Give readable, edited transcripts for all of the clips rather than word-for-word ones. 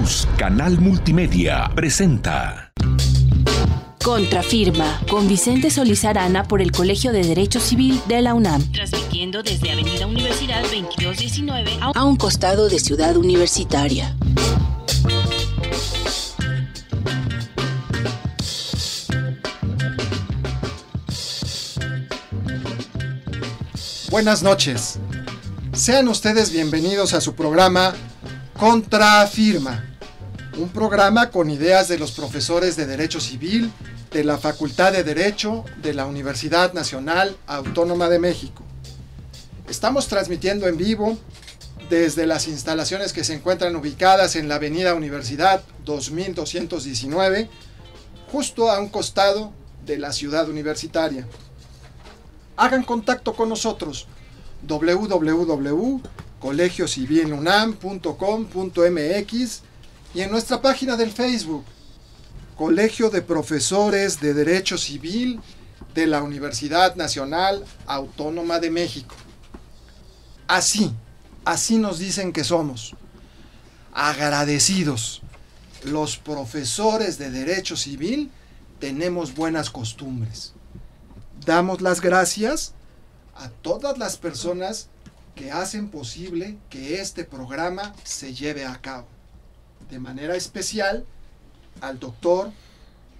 Luz, Canal Multimedia, presenta Contrafirma, con Vicente Solís Arana por el Colegio de Derecho Civil de la UNAM. Transmitiendo desde Avenida Universidad 2219 a un costado de Ciudad Universitaria. Buenas noches. Sean ustedes bienvenidos a su programa Contrafirma, un programa con ideas de los profesores de Derecho Civil de la Facultad de Derecho de la Universidad Nacional Autónoma de México. Estamos transmitiendo en vivo desde las instalaciones que se encuentran ubicadas en la Avenida Universidad 2219, justo a un costado de la Ciudad Universitaria. Hagan contacto con nosotros www.colegiocivilunam.com.mx y en nuestra página del Facebook Colegio de Profesores de Derecho Civil de la Universidad Nacional Autónoma de México. Así nos dicen que somos agradecidos. Los profesores de Derecho Civil tenemos buenas costumbres. Damos las gracias a todas las personas que hacen posible que este programa se lleve a cabo. De manera especial al doctor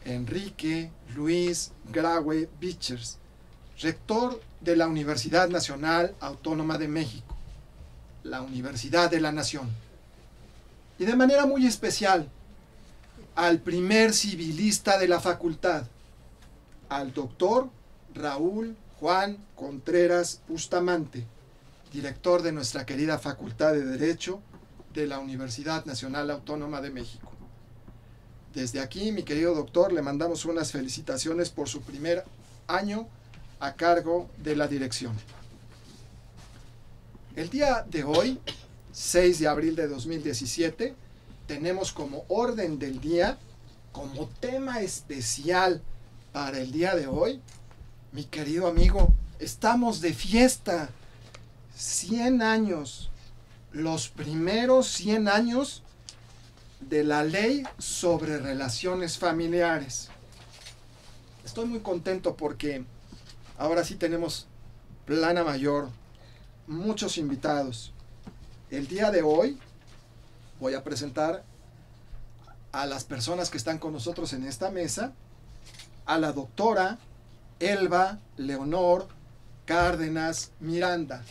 Enrique Luis Graue Vichers, rector de la Universidad Nacional Autónoma de México, la Universidad de la Nación. Y de manera muy especial al primer civilista de la facultad, al doctor Raúl Juan Contreras Bustamante, director de nuestra querida Facultad de Derecho de la Universidad Nacional Autónoma de México. Desde aquí, mi querido doctor, le mandamos unas felicitaciones por su primer año a cargo de la dirección. El día de hoy, 6 de abril de 2017, tenemos como orden del día, como tema especial para el día de hoy, mi querido amigo, estamos de fiesta. 100 años, los primeros 100 años de la ley sobre relaciones familiares. Estoy muy contento porque ahora sí tenemos plana mayor, muchos invitados. El día de hoy voy a presentar a las personas que están con nosotros en esta mesa, a la doctora Elba Leonor Cárdenas Miranda,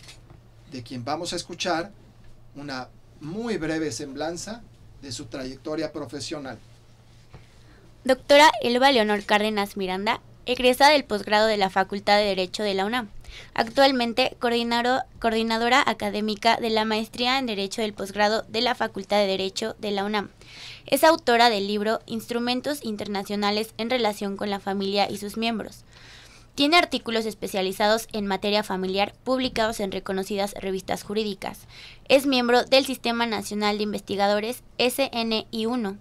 de quien vamos a escuchar una muy breve semblanza de su trayectoria profesional. Doctora Elba Leonor Cárdenas Miranda, egresada del posgrado de la Facultad de Derecho de la UNAM. Actualmente coordinadora académica de la Maestría en Derecho del posgrado de la Facultad de Derecho de la UNAM. Es autora del libro Instrumentos Internacionales en relación con la familia y sus miembros. Tiene artículos especializados en materia familiar publicados en reconocidas revistas jurídicas. Es miembro del Sistema Nacional de Investigadores SNI1.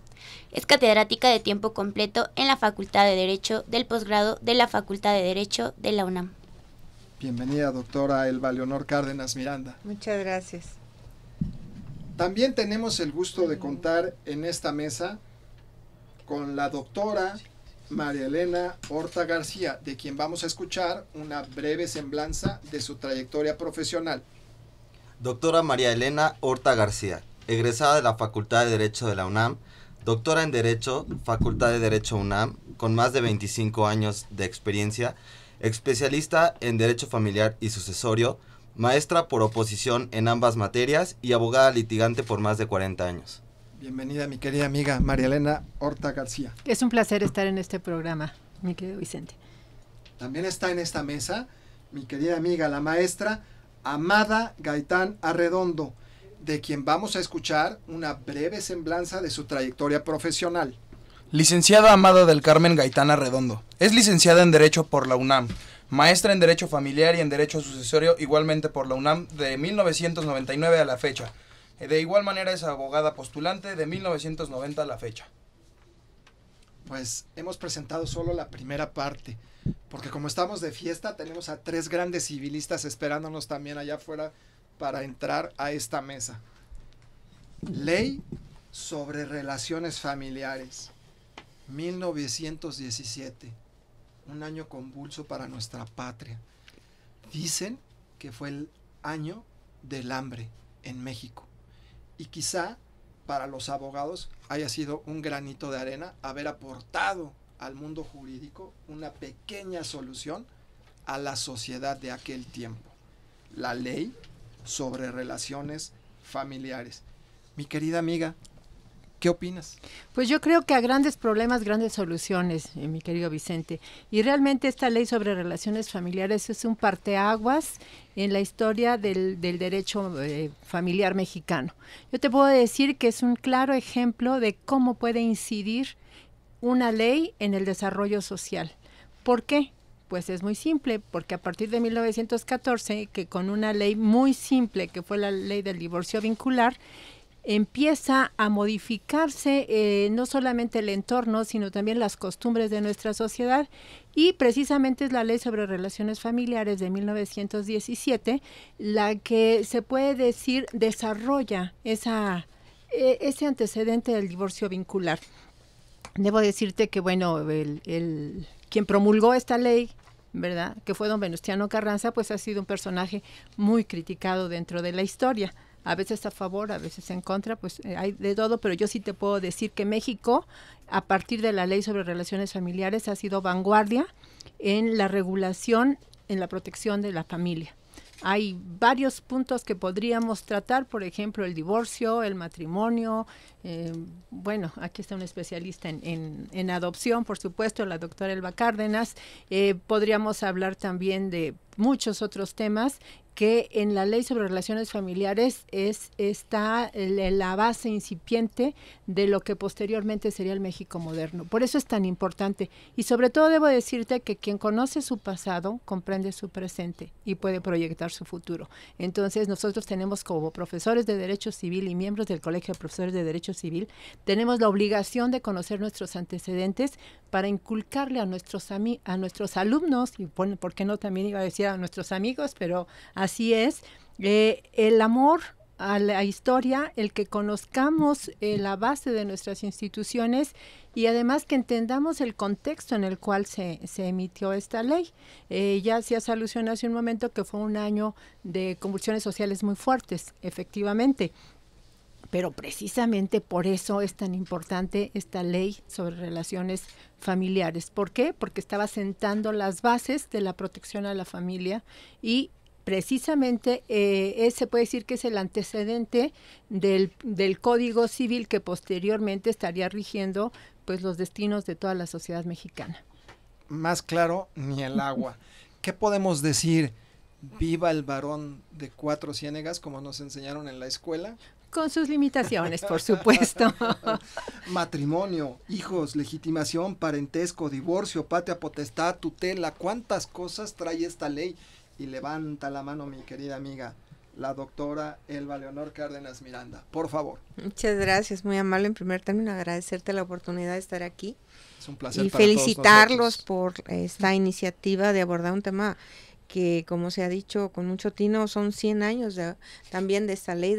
Es catedrática de tiempo completo en la Facultad de Derecho del posgrado de la Facultad de Derecho de la UNAM. Bienvenida, doctora Elba Leonor Cárdenas Miranda. Muchas gracias. También tenemos el gusto de contar en esta mesa con la doctora María Elena Horta García, de quien vamos a escuchar una breve semblanza de su trayectoria profesional. Doctora María Elena Horta García, egresada de la Facultad de Derecho de la UNAM, doctora en Derecho, Facultad de Derecho UNAM, con más de 25 años de experiencia, especialista en Derecho Familiar y Sucesorio, maestra por oposición en ambas materias y abogada litigante por más de 40 años. Bienvenida, mi querida amiga María Elena Horta García. Es un placer estar en este programa, mi querido Vicente. También está en esta mesa mi querida amiga, la maestra Amada Gaitán Arredondo, de quien vamos a escuchar una breve semblanza de su trayectoria profesional. Licenciada Amada del Carmen Gaitán Arredondo. Es licenciada en Derecho por la UNAM, maestra en Derecho Familiar y en Derecho Sucesorio igualmente por la UNAM de 1999 a la fecha. De igual manera es abogada postulante de 1990 a la fecha. Pues hemos presentado solo la primera parte, porque como estamos de fiesta tenemos a 3 grandes civilistas esperándonos también allá afuera para entrar a esta mesa. Ley sobre relaciones familiares. 1917, un año convulso para nuestra patria. Dicen que fue el año del hambre en México. Y quizá para los abogados haya sido un granito de arena haber aportado al mundo jurídico una pequeña solución a la sociedad de aquel tiempo. La ley sobre relaciones familiares. Mi querida amiga, ¿qué opinas? Pues yo creo que a grandes problemas, grandes soluciones, mi querido Vicente. Y realmente esta ley sobre relaciones familiares es un parteaguas en la historia del derecho familiar mexicano. Yo te puedo decir que es un claro ejemplo de cómo puede incidir una ley en el desarrollo social. ¿Por qué? Pues es muy simple, porque a partir de 1914, que con una ley muy simple, que fue la ley del divorcio vincular, empieza a modificarse no solamente el entorno, sino también las costumbres de nuestra sociedad, y precisamente es la Ley sobre Relaciones Familiares de 1917 la que se puede decir desarrolla ese antecedente del divorcio vincular. Debo decirte que, bueno, quien promulgó esta ley, ¿verdad?, que fue don Venustiano Carranza, pues ha sido un personaje muy criticado dentro de la historia. A veces a favor, a veces en contra, pues hay de todo, pero yo sí te puedo decir que México, a partir de la Ley sobre Relaciones Familiares, ha sido vanguardia en la regulación, en la protección de la familia. Hay varios puntos que podríamos tratar, por ejemplo, el divorcio, el matrimonio. Bueno, aquí está un especialista en adopción, por supuesto, la doctora Elba Cárdenas. Podríamos hablar también de muchos otros temas que en la Ley sobre Relaciones Familiares está la base incipiente de lo que posteriormente sería el México moderno. Por eso es tan importante. Y sobre todo debo decirte que quien conoce su pasado comprende su presente y puede proyectar su futuro. Entonces nosotros tenemos, como profesores de Derecho Civil y miembros del Colegio de Profesores de Derecho Civil, tenemos la obligación de conocer nuestros antecedentes para inculcarle a nuestros alumnos, y bueno, ¿por qué no también iba a decir a nuestros amigos? Pero así es, el amor a la historia, el que conozcamos la base de nuestras instituciones y además que entendamos el contexto en el cual se emitió esta ley. Ya hacías alusión hace un momento que fue un año de convulsiones sociales muy fuertes, efectivamente. Pero precisamente por eso es tan importante esta ley sobre relaciones familiares. ¿Por qué? Porque estaba sentando las bases de la protección a la familia y precisamente se puede decir que es el antecedente del Código Civil que posteriormente estaría rigiendo pues los destinos de toda la sociedad mexicana. Más claro ni el agua. ¿Qué podemos decir? ¿Viva el varón de cuatro ciénegas, como nos enseñaron en la escuela? Con sus limitaciones, por supuesto. Matrimonio, hijos, legitimación, parentesco, divorcio, patria potestad, tutela, cuántas cosas trae esta ley. Y levanta la mano mi querida amiga, la doctora Elba Leonor Cárdenas Miranda, por favor. Muchas gracias, muy amable. En primer término, agradecerte la oportunidad de estar aquí. Es un placer. Y felicitarlos por esta iniciativa de abordar un tema que, como se ha dicho con mucho tino, son 100 años también de esta ley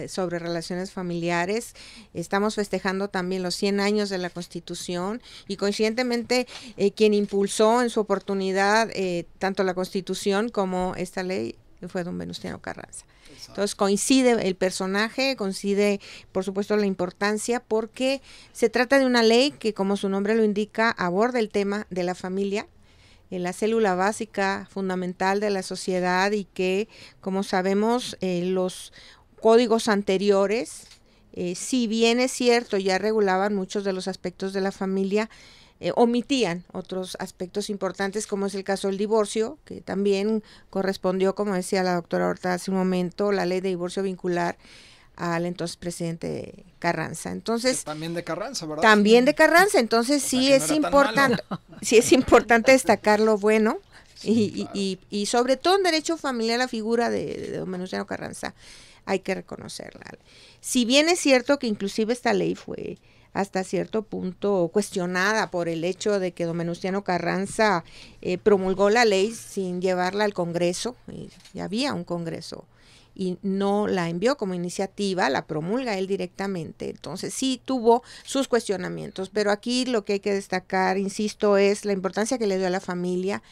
sobre relaciones familiares. Estamos festejando también los 100 años de la Constitución y coincidentemente quien impulsó en su oportunidad tanto la Constitución como esta ley fue don Venustiano Carranza. Exacto. Entonces coincide el personaje, coincide por supuesto la importancia, porque se trata de una ley que, como su nombre lo indica, aborda el tema de la familia, la célula básica fundamental de la sociedad, y que, como sabemos, los códigos anteriores, si bien es cierto, ya regulaban muchos de los aspectos de la familia, omitían otros aspectos importantes, como es el caso del divorcio, que también correspondió, como decía la doctora Horta hace un momento, la ley de divorcio vincular al entonces presidente Carranza. Entonces, también de Carranza, ¿verdad? También de Carranza, entonces sí es importante, sí es importante destacar lo bueno y sobre todo en derecho familiar la figura de don Venustiano Carranza hay que reconocerla. Si bien es cierto que inclusive esta ley fue hasta cierto punto cuestionada por el hecho de que don Venustiano Carranza promulgó la ley sin llevarla al Congreso, ya había un Congreso y no la envió como iniciativa, la promulga él directamente. Entonces sí tuvo sus cuestionamientos, pero aquí lo que hay que destacar, insisto, es la importancia que le dio a la familia,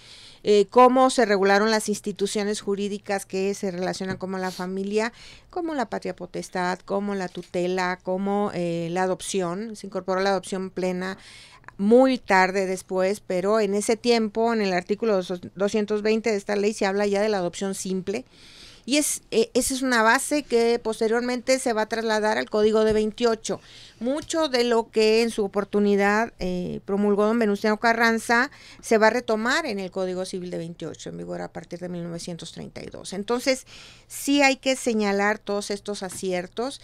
cómo se regularon las instituciones jurídicas que se relacionan con la familia, como la patria potestad, como la tutela, como la adopción. Se incorporó la adopción plena muy tarde después, pero en ese tiempo, en el artículo 220 de esta ley, se habla ya de la adopción simple. Y esa es una base que posteriormente se va a trasladar al Código de 28. Mucho de lo que en su oportunidad promulgó don Venustiano Carranza se va a retomar en el Código Civil de 28, en vigor a partir de 1932. Entonces, sí hay que señalar todos estos aciertos.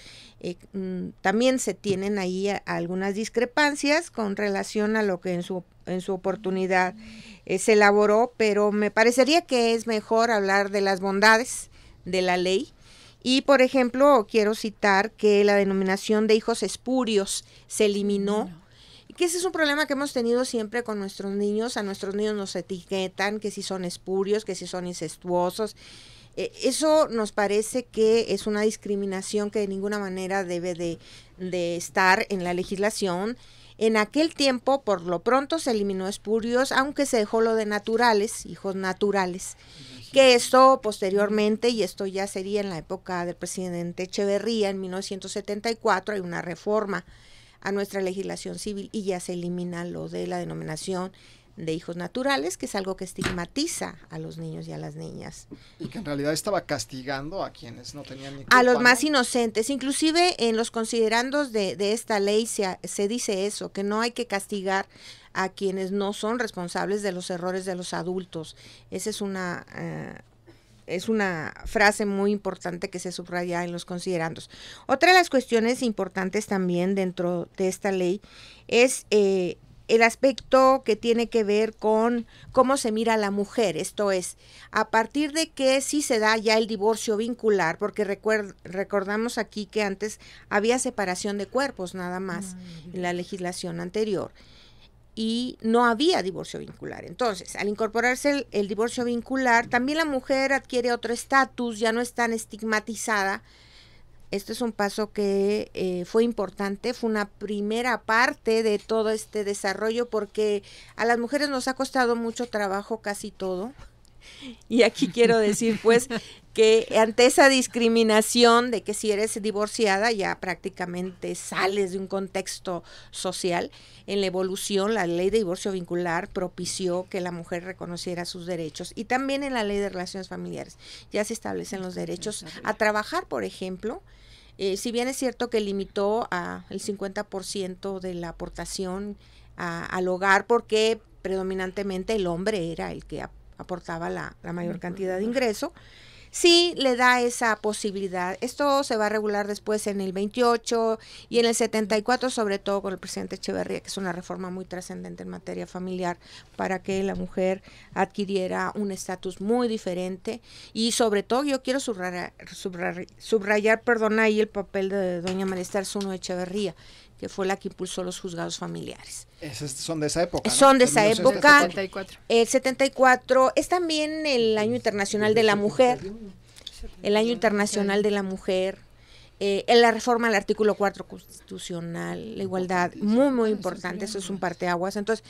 También se tienen ahí algunas discrepancias con relación a lo que en su oportunidad se elaboró, pero me parecería que es mejor hablar de las bondades de la ley. Y por ejemplo, quiero citar que la denominación de hijos espurios se eliminó, y que ese es un problema que hemos tenido siempre con nuestros niños. A nuestros niños nos etiquetan que si son espurios, que si son incestuosos. Eso nos parece que es una discriminación que de ninguna manera debe de estar en la legislación. En aquel tiempo, por lo pronto, se eliminó espurios, aunque se dejó lo de naturales, hijos naturales, que esto posteriormente, y esto ya sería en la época del presidente Echeverría, en 1974, hay una reforma a nuestra legislación civil y ya se elimina lo de la denominación de hijos naturales, que es algo que estigmatiza a los niños y a las niñas. Y que en realidad estaba castigando a quienes no tenían ni culpa, a los más ¿no? inocentes. Inclusive en los considerandos de esta ley se dice eso, que no hay que castigar a quienes no son responsables de los errores de los adultos. Esa es una frase muy importante que se subraya en los considerandos. Otra de las cuestiones importantes también dentro de esta ley es el aspecto que tiene que ver con cómo se mira a la mujer, esto es, a partir de que sí se da ya el divorcio vincular, porque recordamos aquí que antes había separación de cuerpos nada más en la legislación anterior, y no había divorcio vincular. Entonces, al incorporarse el divorcio vincular, también la mujer adquiere otro estatus, ya no es tan estigmatizada. Este es un paso que fue importante, fue una primera parte de todo este desarrollo, porque a las mujeres nos ha costado mucho trabajo casi todo. Y aquí quiero decir pues que ante esa discriminación de que si eres divorciada ya prácticamente sales de un contexto social, en la evolución la ley de divorcio vincular propició que la mujer reconociera sus derechos, y también en la ley de relaciones familiares ya se establecen los derechos a trabajar, por ejemplo. Si bien es cierto que limitó el 50% de la aportación al hogar, porque predominantemente el hombre era el que aportaba la mayor cantidad de ingreso, sí le da esa posibilidad. Esto se va a regular después en el 28 y en el 74, sobre todo con el presidente Echeverría, que es una reforma muy trascendente en materia familiar para que la mujer adquiriera un estatus muy diferente. Y sobre todo yo quiero subrayar ahí el papel de doña María Esther Zuno Echeverría, que fue la que impulsó los juzgados familiares. Esos son de esa época, ¿no? Son de esa época. 74. El 74 es también el Año Internacional de la Mujer. El Año Internacional de la Mujer. En la reforma al artículo 4 constitucional, la igualdad, muy, muy importante. Eso es un parteaguas. Entonces,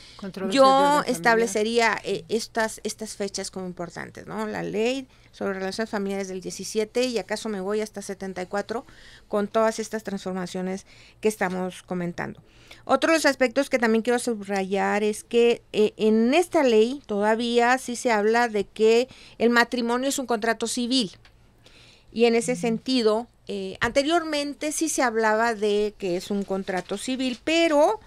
yo establecería estas fechas como importantes, ¿no? La ley sobre relaciones familiares del 17 y acaso me voy hasta 74 con todas estas transformaciones que estamos comentando. Otro de los aspectos que también quiero subrayar es que en esta ley todavía sí se habla de que el matrimonio es un contrato civil, y en ese sentido anteriormente sí se hablaba de que es un contrato civil, pero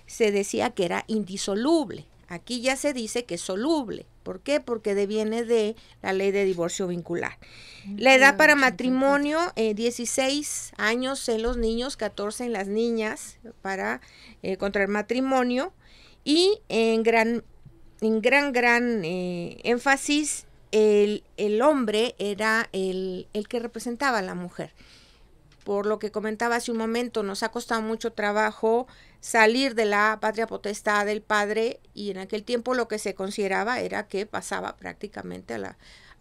se decía que era indisoluble. Aquí ya se dice que es soluble. ¿Por qué? Porque deviene de la ley de divorcio vincular. La edad para matrimonio, 16 años en los niños, 14 en las niñas para contraer matrimonio, y en gran énfasis el hombre era el que representaba a la mujer. Por lo que comentaba hace un momento, nos ha costado mucho trabajo salir de la patria potestad del padre, y en aquel tiempo lo que se consideraba era que pasaba prácticamente a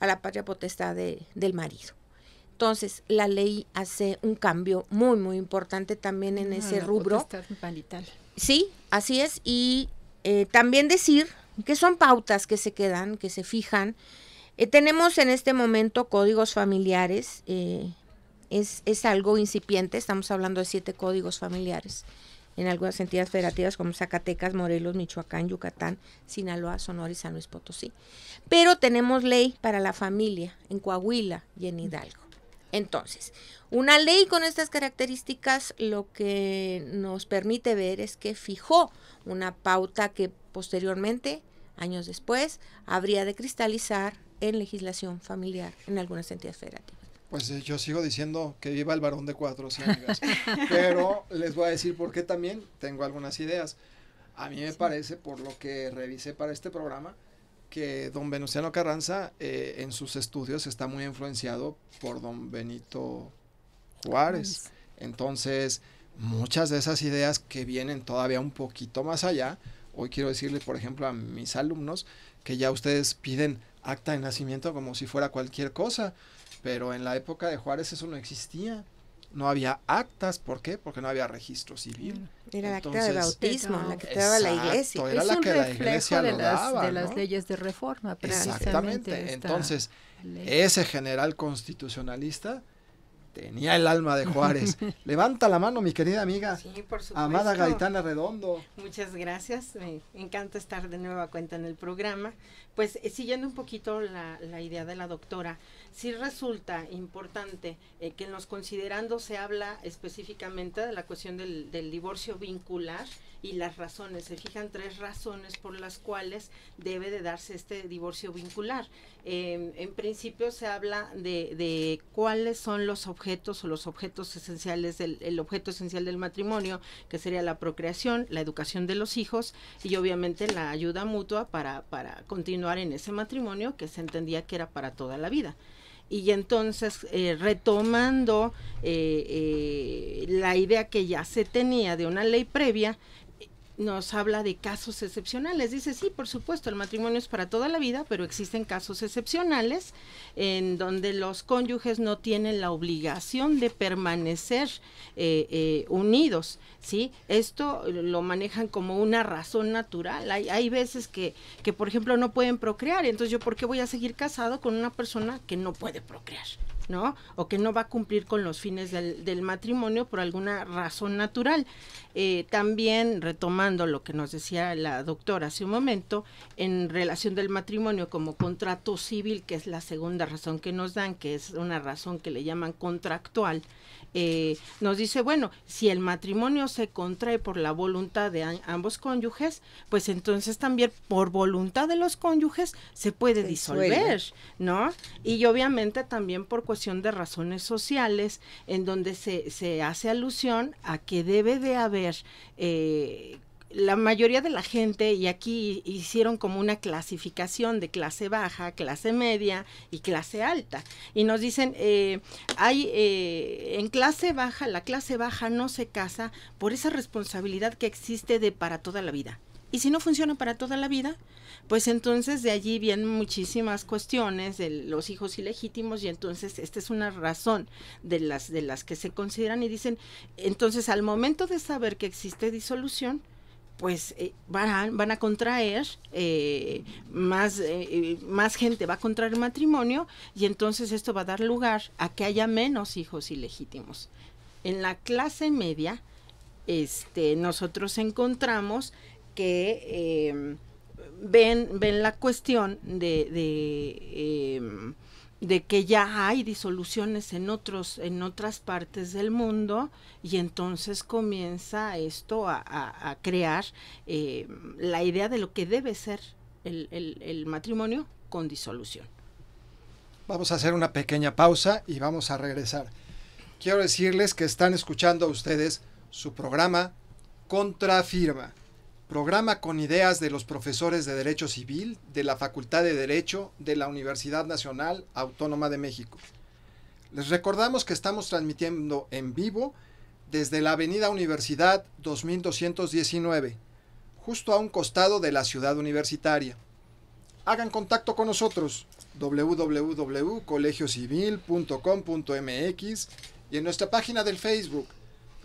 la patria potestad del marido. Entonces, la ley hace un cambio muy, muy importante también en ese rubro. Potestad marital. Sí, así es. Y también decir que son pautas que se quedan, que se fijan. Tenemos en este momento códigos familiares. Es algo incipiente, estamos hablando de 7 códigos familiares en algunas entidades federativas como Zacatecas, Morelos, Michoacán, Yucatán, Sinaloa, Sonora y San Luis Potosí. Pero tenemos ley para la familia en Coahuila y en Hidalgo. Entonces, una ley con estas características lo que nos permite ver es que fijó una pauta que posteriormente, años después, habría de cristalizar en legislación familiar en algunas entidades federativas. Pues yo sigo diciendo que viva el varón de 4 ciénegas, pero les voy a decir por qué también tengo algunas ideas. A mí me parece, por lo que revisé para este programa, que don Venustiano Carranza en sus estudios está muy influenciado por don Benito Juárez. Entonces, muchas de esas ideas que vienen todavía un poquito más allá, hoy quiero decirle, por ejemplo, a mis alumnos, que ya ustedes piden acta de nacimiento como si fuera cualquier cosa, pero en la época de Juárez eso no existía. No había actas, ¿por qué? Porque no había registro civil. Era la acta de bautismo, la que te daba la iglesia. Era la que la iglesia lo daba, de las leyes de reforma. Exactamente. Entonces, ese general constitucionalista tenía el alma de Juárez. Levanta la mano, mi querida amiga. Sí, por supuesto. Amada Gaitana Redondo. Muchas gracias. Me encanta estar de nueva cuenta en el programa. Pues siguiendo un poquito la idea de la doctora, sí resulta importante que en los considerandos se habla específicamente de la cuestión del divorcio vincular y las razones. Se fijan 3 razones por las cuales debe de darse este divorcio vincular. En principio se habla de cuáles son los objetos o los objetos esenciales, el objeto esencial del matrimonio, que sería la procreación, la educación de los hijos y obviamente la ayuda mutua para continuar en ese matrimonio que se entendía que era para toda la vida. Y entonces, retomando la idea que ya se tenía de una ley previa, nos habla de casos excepcionales. Dice, sí, por supuesto, el matrimonio es para toda la vida, pero existen casos excepcionales en donde los cónyuges no tienen la obligación de permanecer unidos, ¿sí? Esto lo manejan como una razón natural. Hay veces que, por ejemplo, no pueden procrear, entonces yo, ¿por qué voy a seguir casado con una persona que no puede procrear? ¿No? O que no va a cumplir con los fines del matrimonio por alguna razón natural. También retomando lo que nos decía la doctora hace un momento, en relación del matrimonio como contrato civil, que es la segunda razón que nos dan, que es una razón que le llaman contractual, nos dice, bueno, si el matrimonio se contrae por la voluntad de ambos cónyuges, pues entonces también por voluntad de los cónyuges se puede disolver, ¿no? Y obviamente también por cuestión de razones sociales, en donde se hace alusión a que debe de haber la mayoría de la gente, y aquí hicieron como una clasificación de clase baja, clase media y clase alta, y nos dicen, en clase baja, la clase baja no se casa por esa responsabilidad que existe de para toda la vida. Y si no funciona para toda la vida, pues entonces de allí vienen muchísimas cuestiones de los hijos ilegítimos, y entonces esta es una razón de las que se consideran, y dicen, entonces al momento de saber que existe disolución, pues van a contraer, más gente va a contraer matrimonio, y entonces esto va a dar lugar a que haya menos hijos ilegítimos. En la clase media, nosotros encontramos que ven la cuestión de que ya hay disoluciones en otras partes del mundo, y entonces comienza esto a crear la idea de lo que debe ser el matrimonio con disolución. Vamos a hacer una pequeña pausa y vamos a regresar. Quiero decirles que están escuchando ustedes su programa Contrafirma, programa con ideas de los profesores de Derecho Civil de la Facultad de Derecho de la Universidad Nacional Autónoma de México. Les recordamos que estamos transmitiendo en vivo desde la Avenida Universidad 2219, justo a un costado de la Ciudad Universitaria. Hagan contacto con nosotros, www.colegiocivil.com.mx, y en nuestra página del Facebook,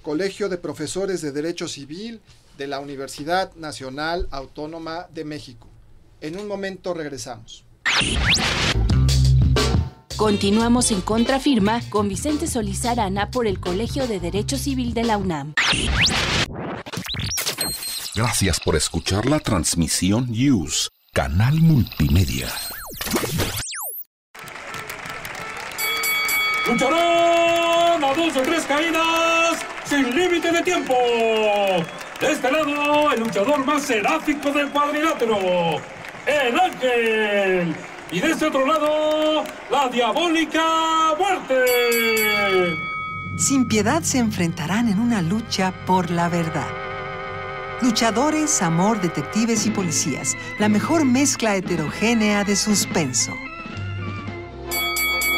Colegio de Profesores de Derecho Civil de la Universidad Nacional Autónoma de México. En un momento regresamos. Continuamos en Contrafirma con Vicente Solís Arana por el Colegio de Derecho Civil de la UNAM. Gracias por escuchar la transmisión News, Canal Multimedia. Lucharán a 2 o 3 caídas sin límite de tiempo. De este lado, el luchador más seráfico del cuadrilátero, el Ángel. Y de este otro lado, la diabólica Muerte. Sin piedad se enfrentarán en una lucha por la verdad. Luchadores, amor, detectives y policías. La mejor mezcla heterogénea de suspenso.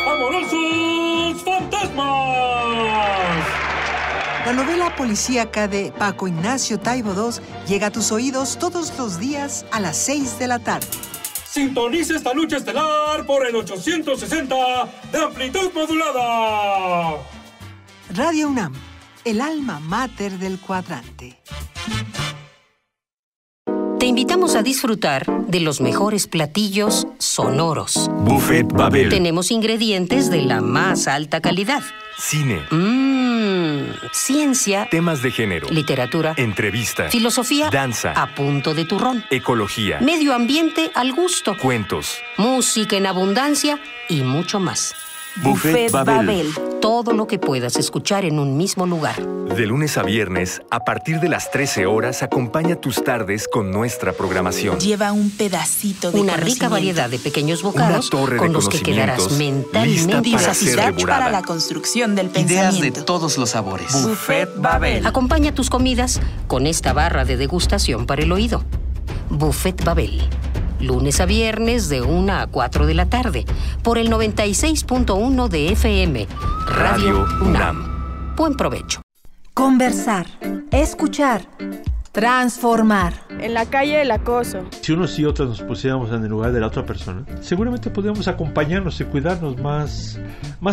¡Amorosos fantasmas! La novela policíaca de Paco Ignacio Taibo II llega a tus oídos todos los días a las 6 de la tarde. Sintoniza esta lucha estelar por el 860 de amplitud modulada. Radio UNAM, el alma mater del cuadrante. Te invitamos a disfrutar de los mejores platillos sonoros. Buffet Babel. Tenemos ingredientes de la más alta calidad. Cine. Ciencia. Temas de género. Literatura. Entrevista. Filosofía. Danza. A punto de turrón. Ecología. Medio ambiente al gusto. Cuentos. Música en abundancia y mucho más. Buffet Babel. Todo lo que puedas escuchar en un mismo lugar. De lunes a viernes, a partir de las 13 horas, acompaña tus tardes con nuestra programación. Lleva un pedacito de una rica variedad de pequeños bocados con los que quedarás mentalmente satisfecho para la construcción del pensamiento. Ideas de todos los sabores. Buffet Babel. Acompaña tus comidas con esta barra de degustación para el oído. Buffet Babel. Lunes a viernes de 1 a 4 de la tarde, por el 96.1 de FM, Radio UNAM. Buen provecho. Conversar, escuchar, transformar. En la calle el acoso. Si unos y otras nos pusiéramos en el lugar de la otra persona, seguramente podríamos acompañarnos y cuidarnos más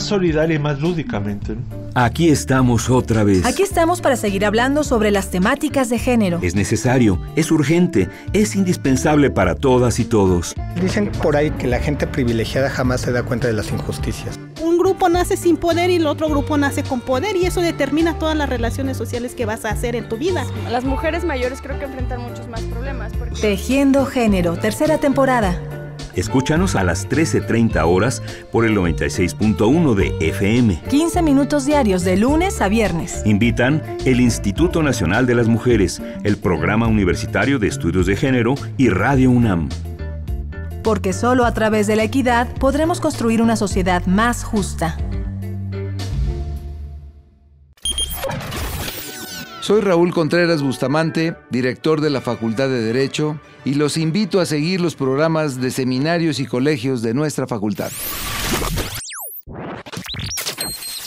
solidaria y más lúdicamente, ¿no? Aquí estamos otra vez. Aquí estamos para seguir hablando sobre las temáticas de género. Es necesario, es urgente, es indispensable para todas y todos. Dicen por ahí que la gente privilegiada jamás se da cuenta de las injusticias. Un grupo nace sin poder y el otro grupo nace con poder, y eso determina todas las relaciones sociales que vas a hacer en tu vida. Las mujeres mayores creo que enfrentan muchos más problemas. Tejiendo Género, tercera temporada. Escúchanos a las 13:30 horas por el 96.1 de FM. 15 minutos diarios de lunes a viernes. Invitan el Instituto Nacional de las Mujeres, el Programa Universitario de Estudios de Género y Radio UNAM. Porque solo a través de la equidad podremos construir una sociedad más justa. Soy Raúl Contreras Bustamante, director de la Facultad de Derecho, y los invito a seguir los programas de seminarios y colegios de nuestra facultad.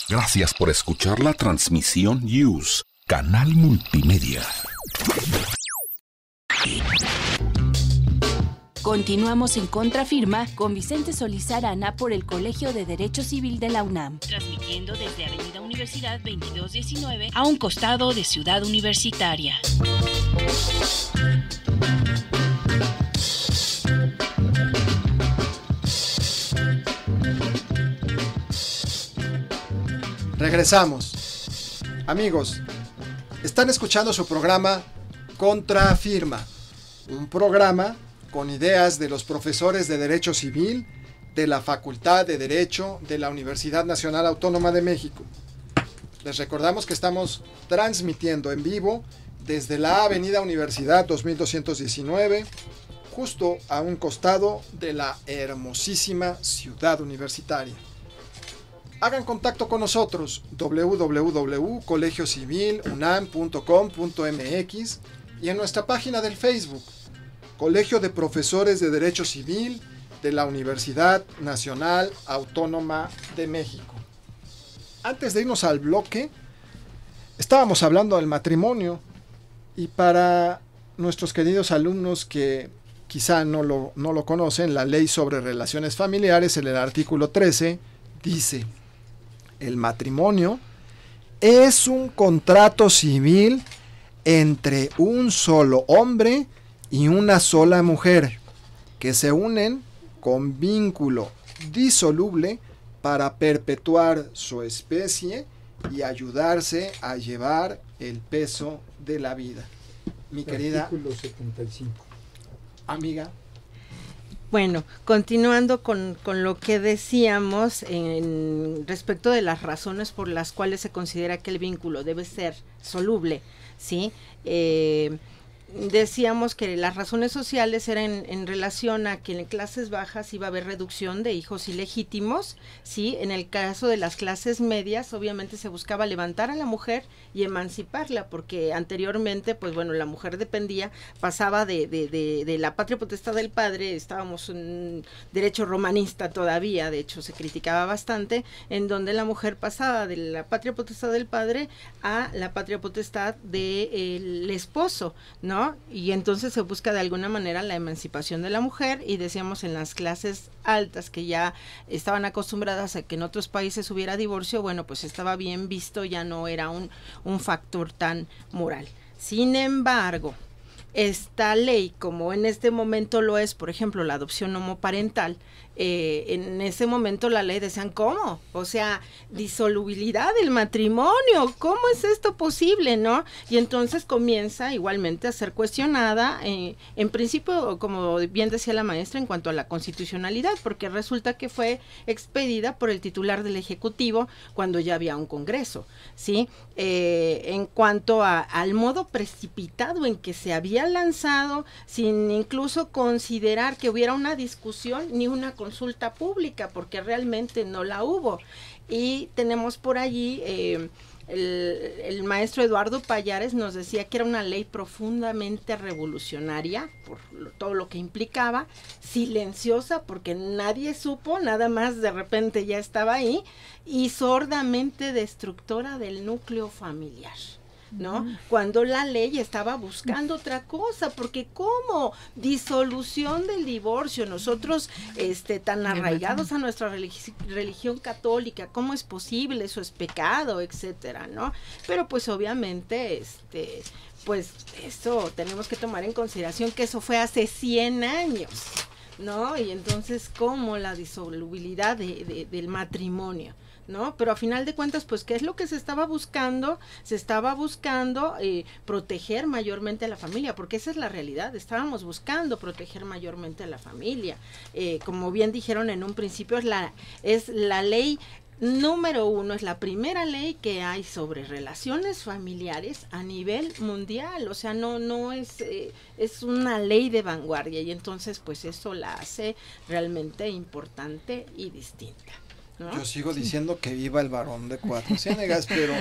Gracias por escuchar la transmisión News, Canal Multimedia. Continuamos en Contrafirma con Vicente Solís Arana por el Colegio de Derecho Civil de la UNAM. Transmitiendo desde Avenida Universidad 2219 a un costado de Ciudad Universitaria. Regresamos. Amigos, están escuchando su programa Contrafirma, un programa con ideas de los profesores de Derecho Civil de la Facultad de Derecho de la Universidad Nacional Autónoma de México. Les recordamos que estamos transmitiendo en vivo desde la Avenida Universidad 2219, justo a un costado de la hermosísima Ciudad Universitaria. Hagan contacto con nosotros, www.colegiocivilunam.com.mx, y en nuestra página del Facebook, Colegio de Profesores de Derecho Civil de la Universidad Nacional Autónoma de México. Antes de irnos al bloque, estábamos hablando del matrimonio, y para nuestros queridos alumnos que quizá no lo conocen, la ley sobre relaciones familiares, en el artículo 13, dice: el matrimonio es un contrato civil entre un solo hombre y una sola mujer, que se unen con vínculo disoluble para perpetuar su especie y ayudarse a llevar el peso de la vida. Mi querida artículo 75. Amiga. Bueno, continuando con lo que decíamos respecto de las razones por las cuales se considera que el vínculo debe ser soluble, ¿sí? Decíamos que las razones sociales eran en relación a que en clases bajas iba a haber reducción de hijos ilegítimos, ¿sí? En el caso de las clases medias, obviamente se buscaba levantar a la mujer y emanciparla, porque anteriormente, pues bueno, la mujer dependía, pasaba de la patria potestad del padre, estábamos en derecho romanista todavía, de hecho se criticaba bastante, en donde la mujer pasaba de la patria potestad del padre a la patria potestad del esposo, ¿no? Y entonces se busca de alguna manera la emancipación de la mujer, y decíamos en las clases altas que ya estaban acostumbradas a que en otros países hubiera divorcio, bueno, pues estaba bien visto, ya no era un factor tan moral. Sin embargo, esta ley, como en este momento lo es, por ejemplo, la adopción homoparental, en ese momento la ley decían, ¿cómo? O sea, disolubilidad del matrimonio, ¿cómo es esto posible, no? Y entonces comienza igualmente a ser cuestionada, en principio, como bien decía la maestra, en cuanto a la constitucionalidad, porque resulta que fue expedida por el titular del Ejecutivo cuando ya había un Congreso, ¿sí? En cuanto al modo precipitado en que se había lanzado, sin incluso considerar que hubiera una discusión ni una consulta pública, porque realmente no la hubo. Y tenemos por allí el maestro Eduardo Pallares nos decía que era una ley profundamente revolucionaria por todo lo que implicaba, silenciosa porque nadie supo, nada más de repente ya estaba ahí, y sordamente destructora del núcleo familiar, ¿no? Cuando la ley estaba buscando otra cosa, porque ¿cómo? Disolución del divorcio, nosotros tan arraigados a nuestra religión católica, ¿cómo es posible? Eso es pecado, etcétera, ¿no? Pero pues obviamente pues eso tenemos que tomar en consideración que eso fue hace 100 años, ¿no? Y entonces, ¿cómo la disolubilidad del matrimonio? ¿No? Pero a final de cuentas, pues, ¿qué es lo que se estaba buscando? Se estaba buscando proteger mayormente a la familia, porque esa es la realidad, estábamos buscando proteger mayormente a la familia. Como bien dijeron en un principio, es la ley número 1, es la primera ley que hay sobre relaciones familiares a nivel mundial, o sea, no es una ley de vanguardia, y entonces, pues, eso la hace realmente importante y distinta, ¿no? Yo sigo diciendo que viva el varón de Cuatro Ciénegas, pero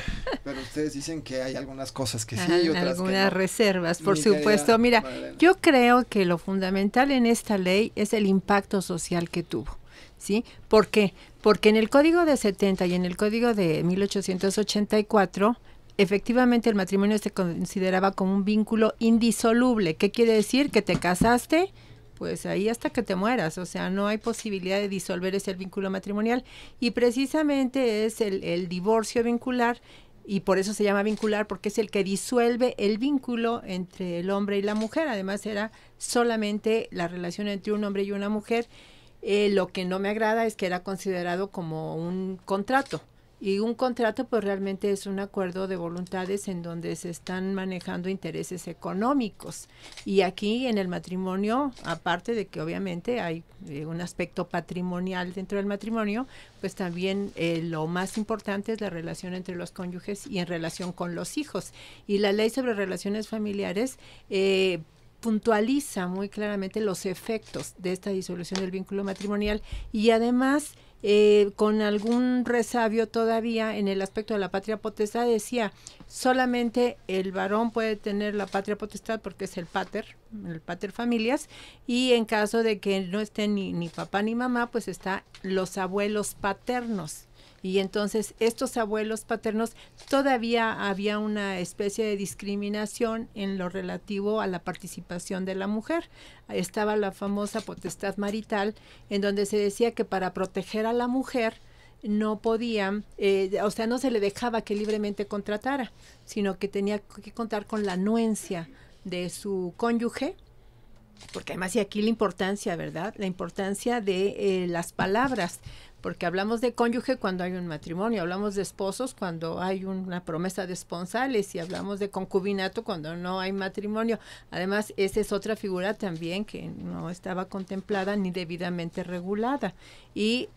ustedes dicen que hay algunas cosas que sí y otras algunas que no. reservas, por supuesto. Mira, yo creo que lo fundamental en esta ley es el impacto social que tuvo, ¿sí? ¿Por qué? Porque en el Código de 70 y en el Código de 1884, efectivamente el matrimonio se consideraba como un vínculo indisoluble. ¿Qué quiere decir? Que te casaste, pues ahí hasta que te mueras, o sea, no hay posibilidad de disolver ese vínculo matrimonial, y precisamente es el divorcio vincular, y por eso se llama vincular, porque es el que disuelve el vínculo entre el hombre y la mujer. Además era solamente la relación entre un hombre y una mujer. Lo que no me agrada es que era considerado como un contrato. Y un contrato pues realmente es un acuerdo de voluntades en donde se están manejando intereses económicos. Y aquí en el matrimonio, aparte de que obviamente hay un aspecto patrimonial dentro del matrimonio, pues también lo más importante es la relación entre los cónyuges y en relación con los hijos. Y la ley sobre relaciones familiares puntualiza muy claramente los efectos de esta disolución del vínculo matrimonial, y además con algún resabio todavía en el aspecto de la patria potestad, decía solamente el varón puede tener la patria potestad porque es el pater familias, y en caso de que no estén ni papá ni mamá, pues está los abuelos paternos. Y entonces estos abuelos paternos, todavía había una especie de discriminación en lo relativo a la participación de la mujer. Estaba la famosa potestad marital, en donde se decía que para proteger a la mujer no podía, o sea, no se le dejaba que libremente contratara, sino que tenía que contar con la anuencia de su cónyuge, porque además y aquí la importancia, ¿verdad? La importancia de las palabras, porque hablamos de cónyuge cuando hay un matrimonio, hablamos de esposos cuando hay una promesa de esponsales y hablamos de concubinato cuando no hay matrimonio. Además, esa es otra figura también que no estaba contemplada ni debidamente regulada. Y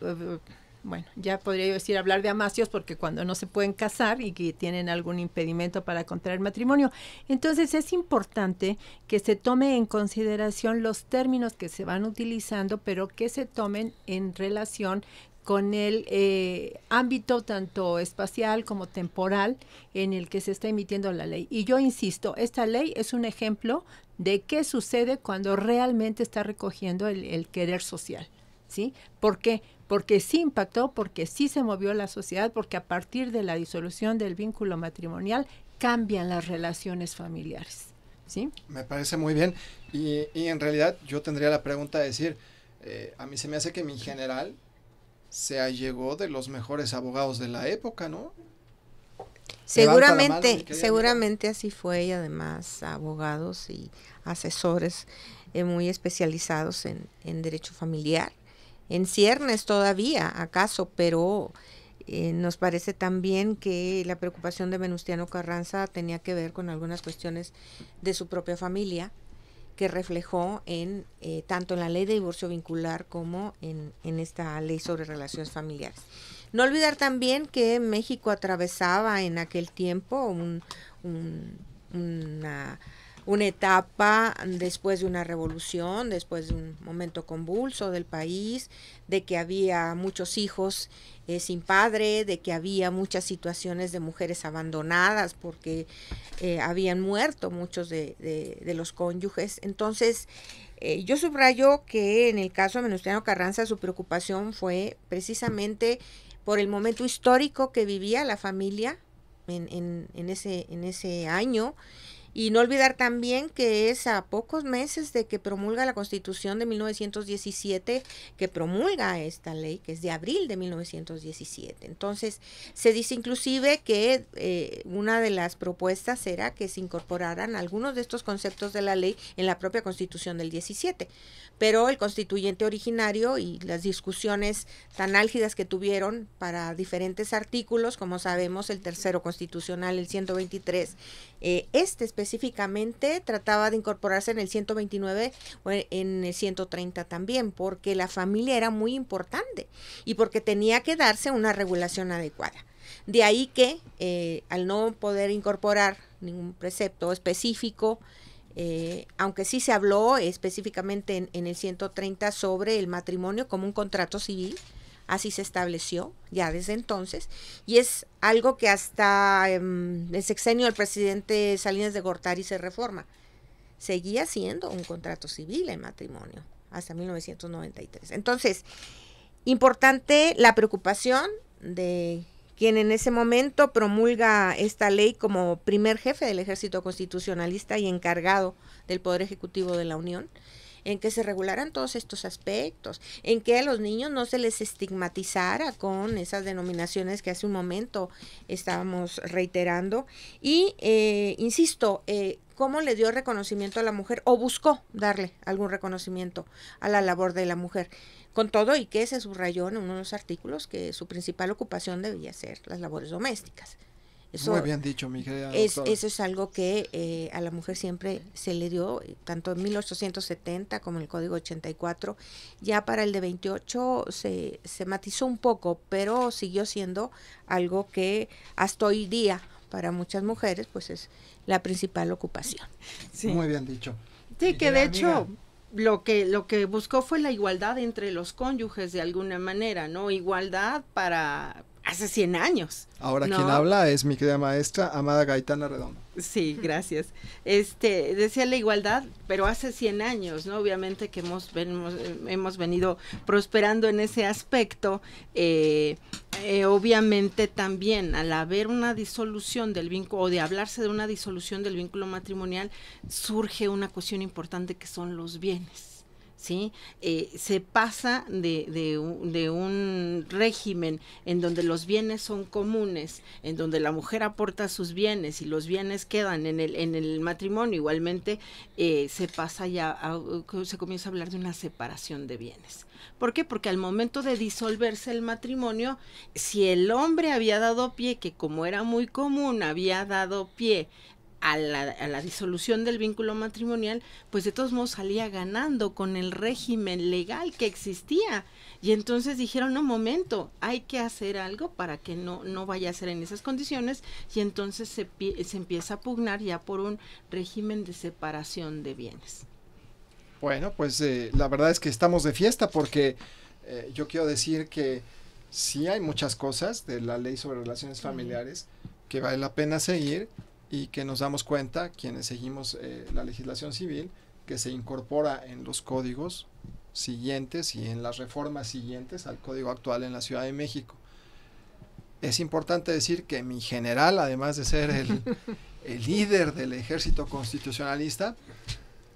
bueno, ya podría yo decir hablar de amacios porque cuando no se pueden casar y que tienen algún impedimento para contraer matrimonio. Entonces es importante que se tome en consideración los términos que se van utilizando, pero que se tomen en relación con el ámbito tanto espacial como temporal en el que se está emitiendo la ley. Y yo insisto, esta ley es un ejemplo de qué sucede cuando realmente está recogiendo el querer social, ¿sí? ¿Por qué? Porque sí impactó, porque sí se movió la sociedad, porque a partir de la disolución del vínculo matrimonial cambian las relaciones familiares, ¿sí? Me parece muy bien. Y en realidad yo tendría la pregunta de decir, a mí se me hace que mi general se allegó de los mejores abogados de la época, ¿no? Seguramente así fue, y además abogados y asesores muy especializados en derecho familiar, en ciernes todavía, acaso, pero nos parece también que la preocupación de Venustiano Carranza tenía que ver con algunas cuestiones de su propia familia, que reflejó en tanto en la ley de divorcio vincular como en esta ley sobre relaciones familiares. No olvidar también que México atravesaba en aquel tiempo una etapa después de una revolución, después de un momento convulso del país, de que había muchos hijos sin padre, de que había muchas situaciones de mujeres abandonadas porque habían muerto muchos de los cónyuges. Entonces, yo subrayo que en el caso de Venustiano Carranza su preocupación fue precisamente por el momento histórico que vivía la familia en ese año. Y no olvidar también que es a pocos meses de que promulga la Constitución de 1917, que promulga esta ley, que es de abril de 1917. Entonces, se dice inclusive que una de las propuestas era que se incorporaran algunos de estos conceptos de la ley en la propia Constitución del 17. Pero el constituyente originario y las discusiones tan álgidas que tuvieron para diferentes artículos, como sabemos, el tercero constitucional, el 123, específicamente trataba de incorporarse en el 129 o en el 130 también, porque la familia era muy importante y porque tenía que darse una regulación adecuada. De ahí que al no poder incorporar ningún precepto específico, aunque sí se habló específicamente en el 130 sobre el matrimonio como un contrato civil, así se estableció ya desde entonces, y es algo que hasta el sexenio del presidente Salinas de Gortari se reforma. Seguía siendo un contrato civil el matrimonio hasta 1993. Entonces, importante la preocupación de quien en ese momento promulga esta ley como primer jefe del ejército constitucionalista y encargado del Poder Ejecutivo de la Unión, en que se regularan todos estos aspectos, en que a los niños no se les estigmatizara con esas denominaciones que hace un momento estábamos reiterando, y insisto, cómo le dio reconocimiento a la mujer, o buscó darle algún reconocimiento a la labor de la mujer, con todo y que se subrayó en uno de los artículos que su principal ocupación debía ser las labores domésticas. Eso, muy bien dicho, mi querida doctora. Eso es algo que a la mujer siempre se le dio, tanto en 1870 como en el Código 84. Ya para el de 28 se matizó un poco, pero siguió siendo algo que hasta hoy día para muchas mujeres pues es la principal ocupación. Sí. Muy bien dicho. Sí, que de hecho lo que buscó fue la igualdad entre los cónyuges de alguna manera, ¿no? Igualdad para hace 100 años. Ahora ¿no? quien habla es mi querida maestra Amada Gaitana Redondo. Sí, gracias. Decía la igualdad, pero hace 100 años, ¿no? Obviamente que hemos venido prosperando en ese aspecto. Obviamente también al haber una disolución del vínculo, o de hablarse de una disolución del vínculo matrimonial, surge una cuestión importante que son los bienes. ¿Sí? Se pasa de un régimen en donde los bienes son comunes, en donde la mujer aporta sus bienes y los bienes quedan en el matrimonio, igualmente se pasa se comienza a hablar de una separación de bienes. ¿Por qué? Porque al momento de disolverse el matrimonio, si el hombre había dado pie, que como era muy común, había dado pie a la disolución del vínculo matrimonial, pues de todos modos salía ganando con el régimen legal que existía. Y entonces dijeron, no, momento, hay que hacer algo para que no vaya a ser en esas condiciones, y entonces se empieza a pugnar ya por un régimen de separación de bienes. Bueno, pues la verdad es que estamos de fiesta porque yo quiero decir que sí hay muchas cosas de la ley sobre relaciones familiares que vale la pena seguir, y que nos damos cuenta, quienes seguimos la legislación civil, que se incorpora en los códigos siguientes y en las reformas siguientes al código actual en la Ciudad de México. Es importante decir que mi general, además de ser el líder del ejército constitucionalista,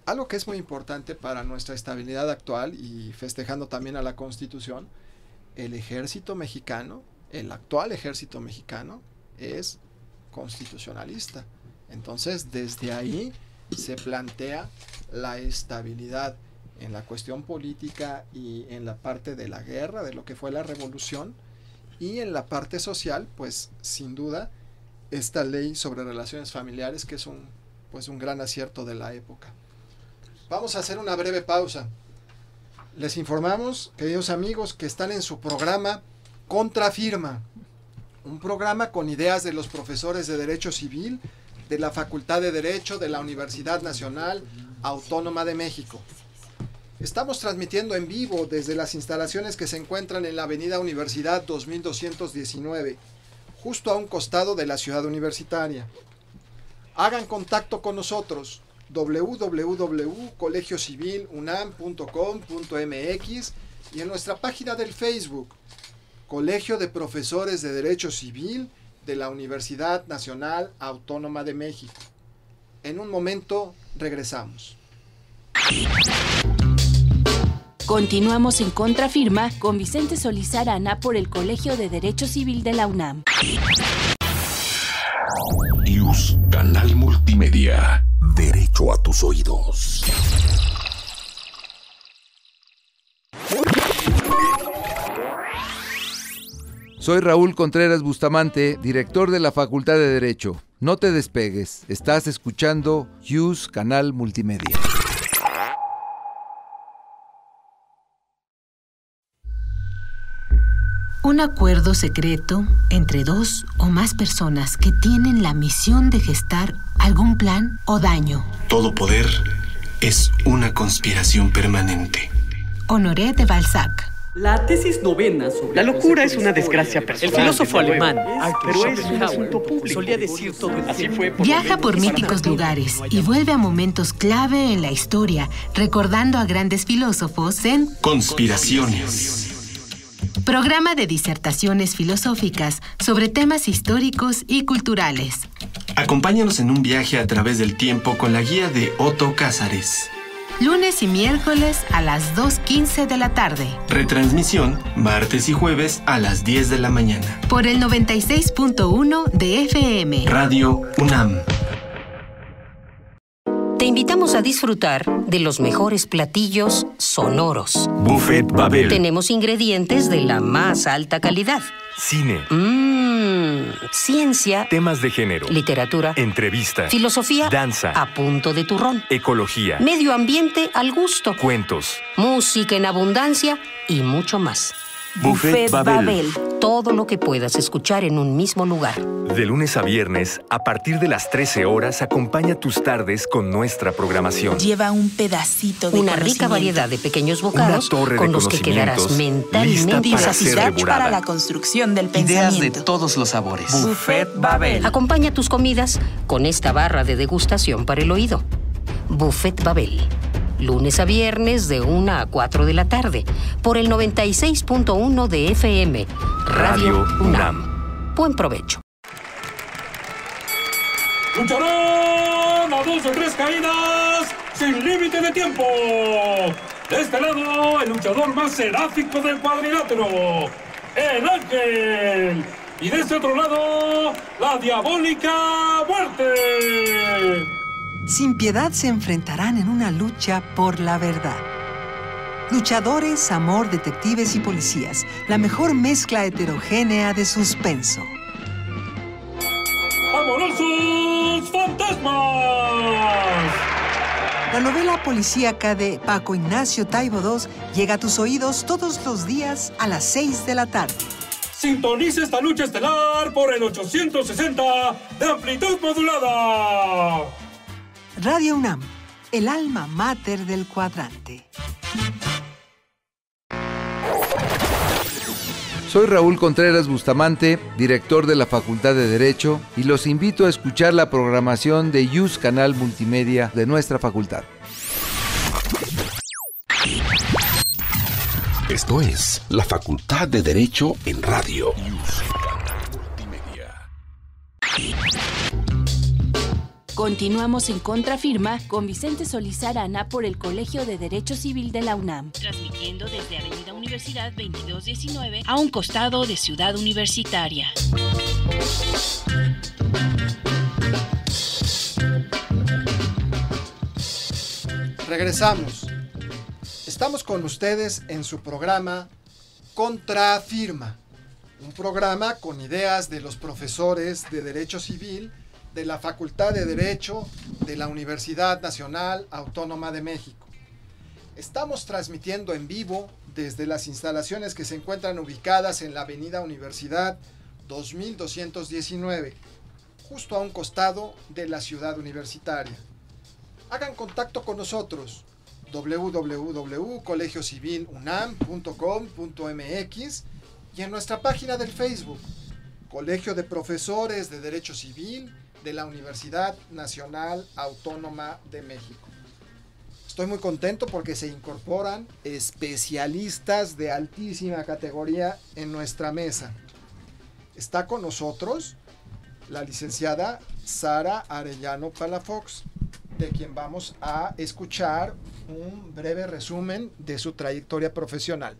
algo que es muy importante para nuestra estabilidad actual y festejando también a la Constitución, el ejército mexicano, el actual ejército mexicano, es constitucionalista. Entonces, desde ahí se plantea la estabilidad en la cuestión política y en la parte de la guerra, de lo que fue la revolución, y en la parte social, pues sin duda, esta ley sobre relaciones familiares, que es un gran acierto de la época. Vamos a hacer una breve pausa. Les informamos, queridos amigos, que están en su programa Contrafirma, un programa con ideas de los profesores de Derecho Civil de la Facultad de Derecho de la Universidad Nacional Autónoma de México. Estamos transmitiendo en vivo desde las instalaciones que se encuentran en la Avenida Universidad 2219, justo a un costado de la Ciudad Universitaria. Hagan contacto con nosotros, www.colegiocivilunam.com.mx, y en nuestra página del Facebook, Colegio de Profesores de Derecho Civil de la Universidad Nacional Autónoma de México. En un momento regresamos. Continuamos en Contrafirma con Vicente Solís Arana por el Colegio de Derecho Civil de la UNAM. IUS, Canal Multimedia. Derecho a tus oídos. Soy Raúl Contreras Bustamante, director de la Facultad de Derecho. No te despegues, estás escuchando IUS Canal Multimedia. Un acuerdo secreto entre dos o más personas que tienen la misión de gestar algún plan o daño. Todo poder es una conspiración permanente. Honoré de Balzac. La tesis novena sobre... La locura es una desgracia personal. El filósofo alemán, pero es un asunto público. Solía decir todo el Así tiempo. fue Viaja por míticos lugares y vuelve a momentos clave en la historia, recordando a grandes filósofos en... Conspiraciones. Programa de disertaciones filosóficas sobre temas históricos y culturales. Acompáñanos en un viaje a través del tiempo con la guía de Otto Cázares. Lunes y miércoles a las 2:15 de la tarde. Retransmisión martes y jueves a las 10 de la mañana. Por el 96.1 de FM. Radio UNAM. Te invitamos a disfrutar de los mejores platillos sonoros. Buffet Babel. Tenemos ingredientes de la más alta calidad. Cine. Ciencia. Temas de género. Literatura. Entrevista. Filosofía. Danza. A punto de turrón. Ecología. Medio ambiente al gusto. Cuentos. Música en abundancia y mucho más. Buffet Babel. Todo lo que puedas escuchar en un mismo lugar. De lunes a viernes, a partir de las 13 horas, acompaña tus tardes con nuestra programación. Lleva un pedacito de una rica variedad de pequeños bocados con los que quedarás mentalmente satisfecho para la construcción del pensamiento. Ideas de todos los sabores. Buffet Babel. Acompaña tus comidas con esta barra de degustación para el oído. Buffet Babel. Lunes a viernes de 1 a 4 de la tarde, por el 96.1 de FM, Radio UNAM. Buen provecho. Lucharán a 2 o 3 caídas sin límite de tiempo. De este lado, el luchador más seráfico del cuadrilátero, el Ángel. Y de este otro lado, la diabólica Muerte. Sin piedad se enfrentarán en una lucha por la verdad. Luchadores, amor, detectives y policías. La mejor mezcla heterogénea de suspenso. ¡Amorosos fantasmas! La novela policíaca de Paco Ignacio Taibo II llega a tus oídos todos los días a las 6 de la tarde. Sintoniza esta lucha estelar por el 860 de amplitud modulada. Radio UNAM, el alma mater del cuadrante. Soy Raúl Contreras Bustamante, director de la Facultad de Derecho, y los invito a escuchar la programación de YUS Canal Multimedia de nuestra facultad. Esto es la Facultad de Derecho en Radio. Continuamos en Contrafirma con Vicente Solís Arana por el Colegio de Derecho Civil de la UNAM. Transmitiendo desde Avenida Universidad 2219 a un costado de Ciudad Universitaria. Regresamos. Estamos con ustedes en su programa Contrafirma, un programa con ideas de los profesores de Derecho Civil de la Facultad de Derecho de la Universidad Nacional Autónoma de México. Estamos transmitiendo en vivo desde las instalaciones que se encuentran ubicadas en la Avenida Universidad 2219, justo a un costado de la Ciudad Universitaria. Hagan contacto con nosotros www.colegiocivilunam.com.mx y en nuestra página del Facebook, Colegio de Profesores de Derecho Civil de la Universidad Nacional Autónoma de México. Estoy muy contento porque se incorporan especialistas de altísima categoría en nuestra mesa. Está con nosotros la licenciada Sara Arellano Palafox, de quien vamos a escuchar un breve resumen de su trayectoria profesional.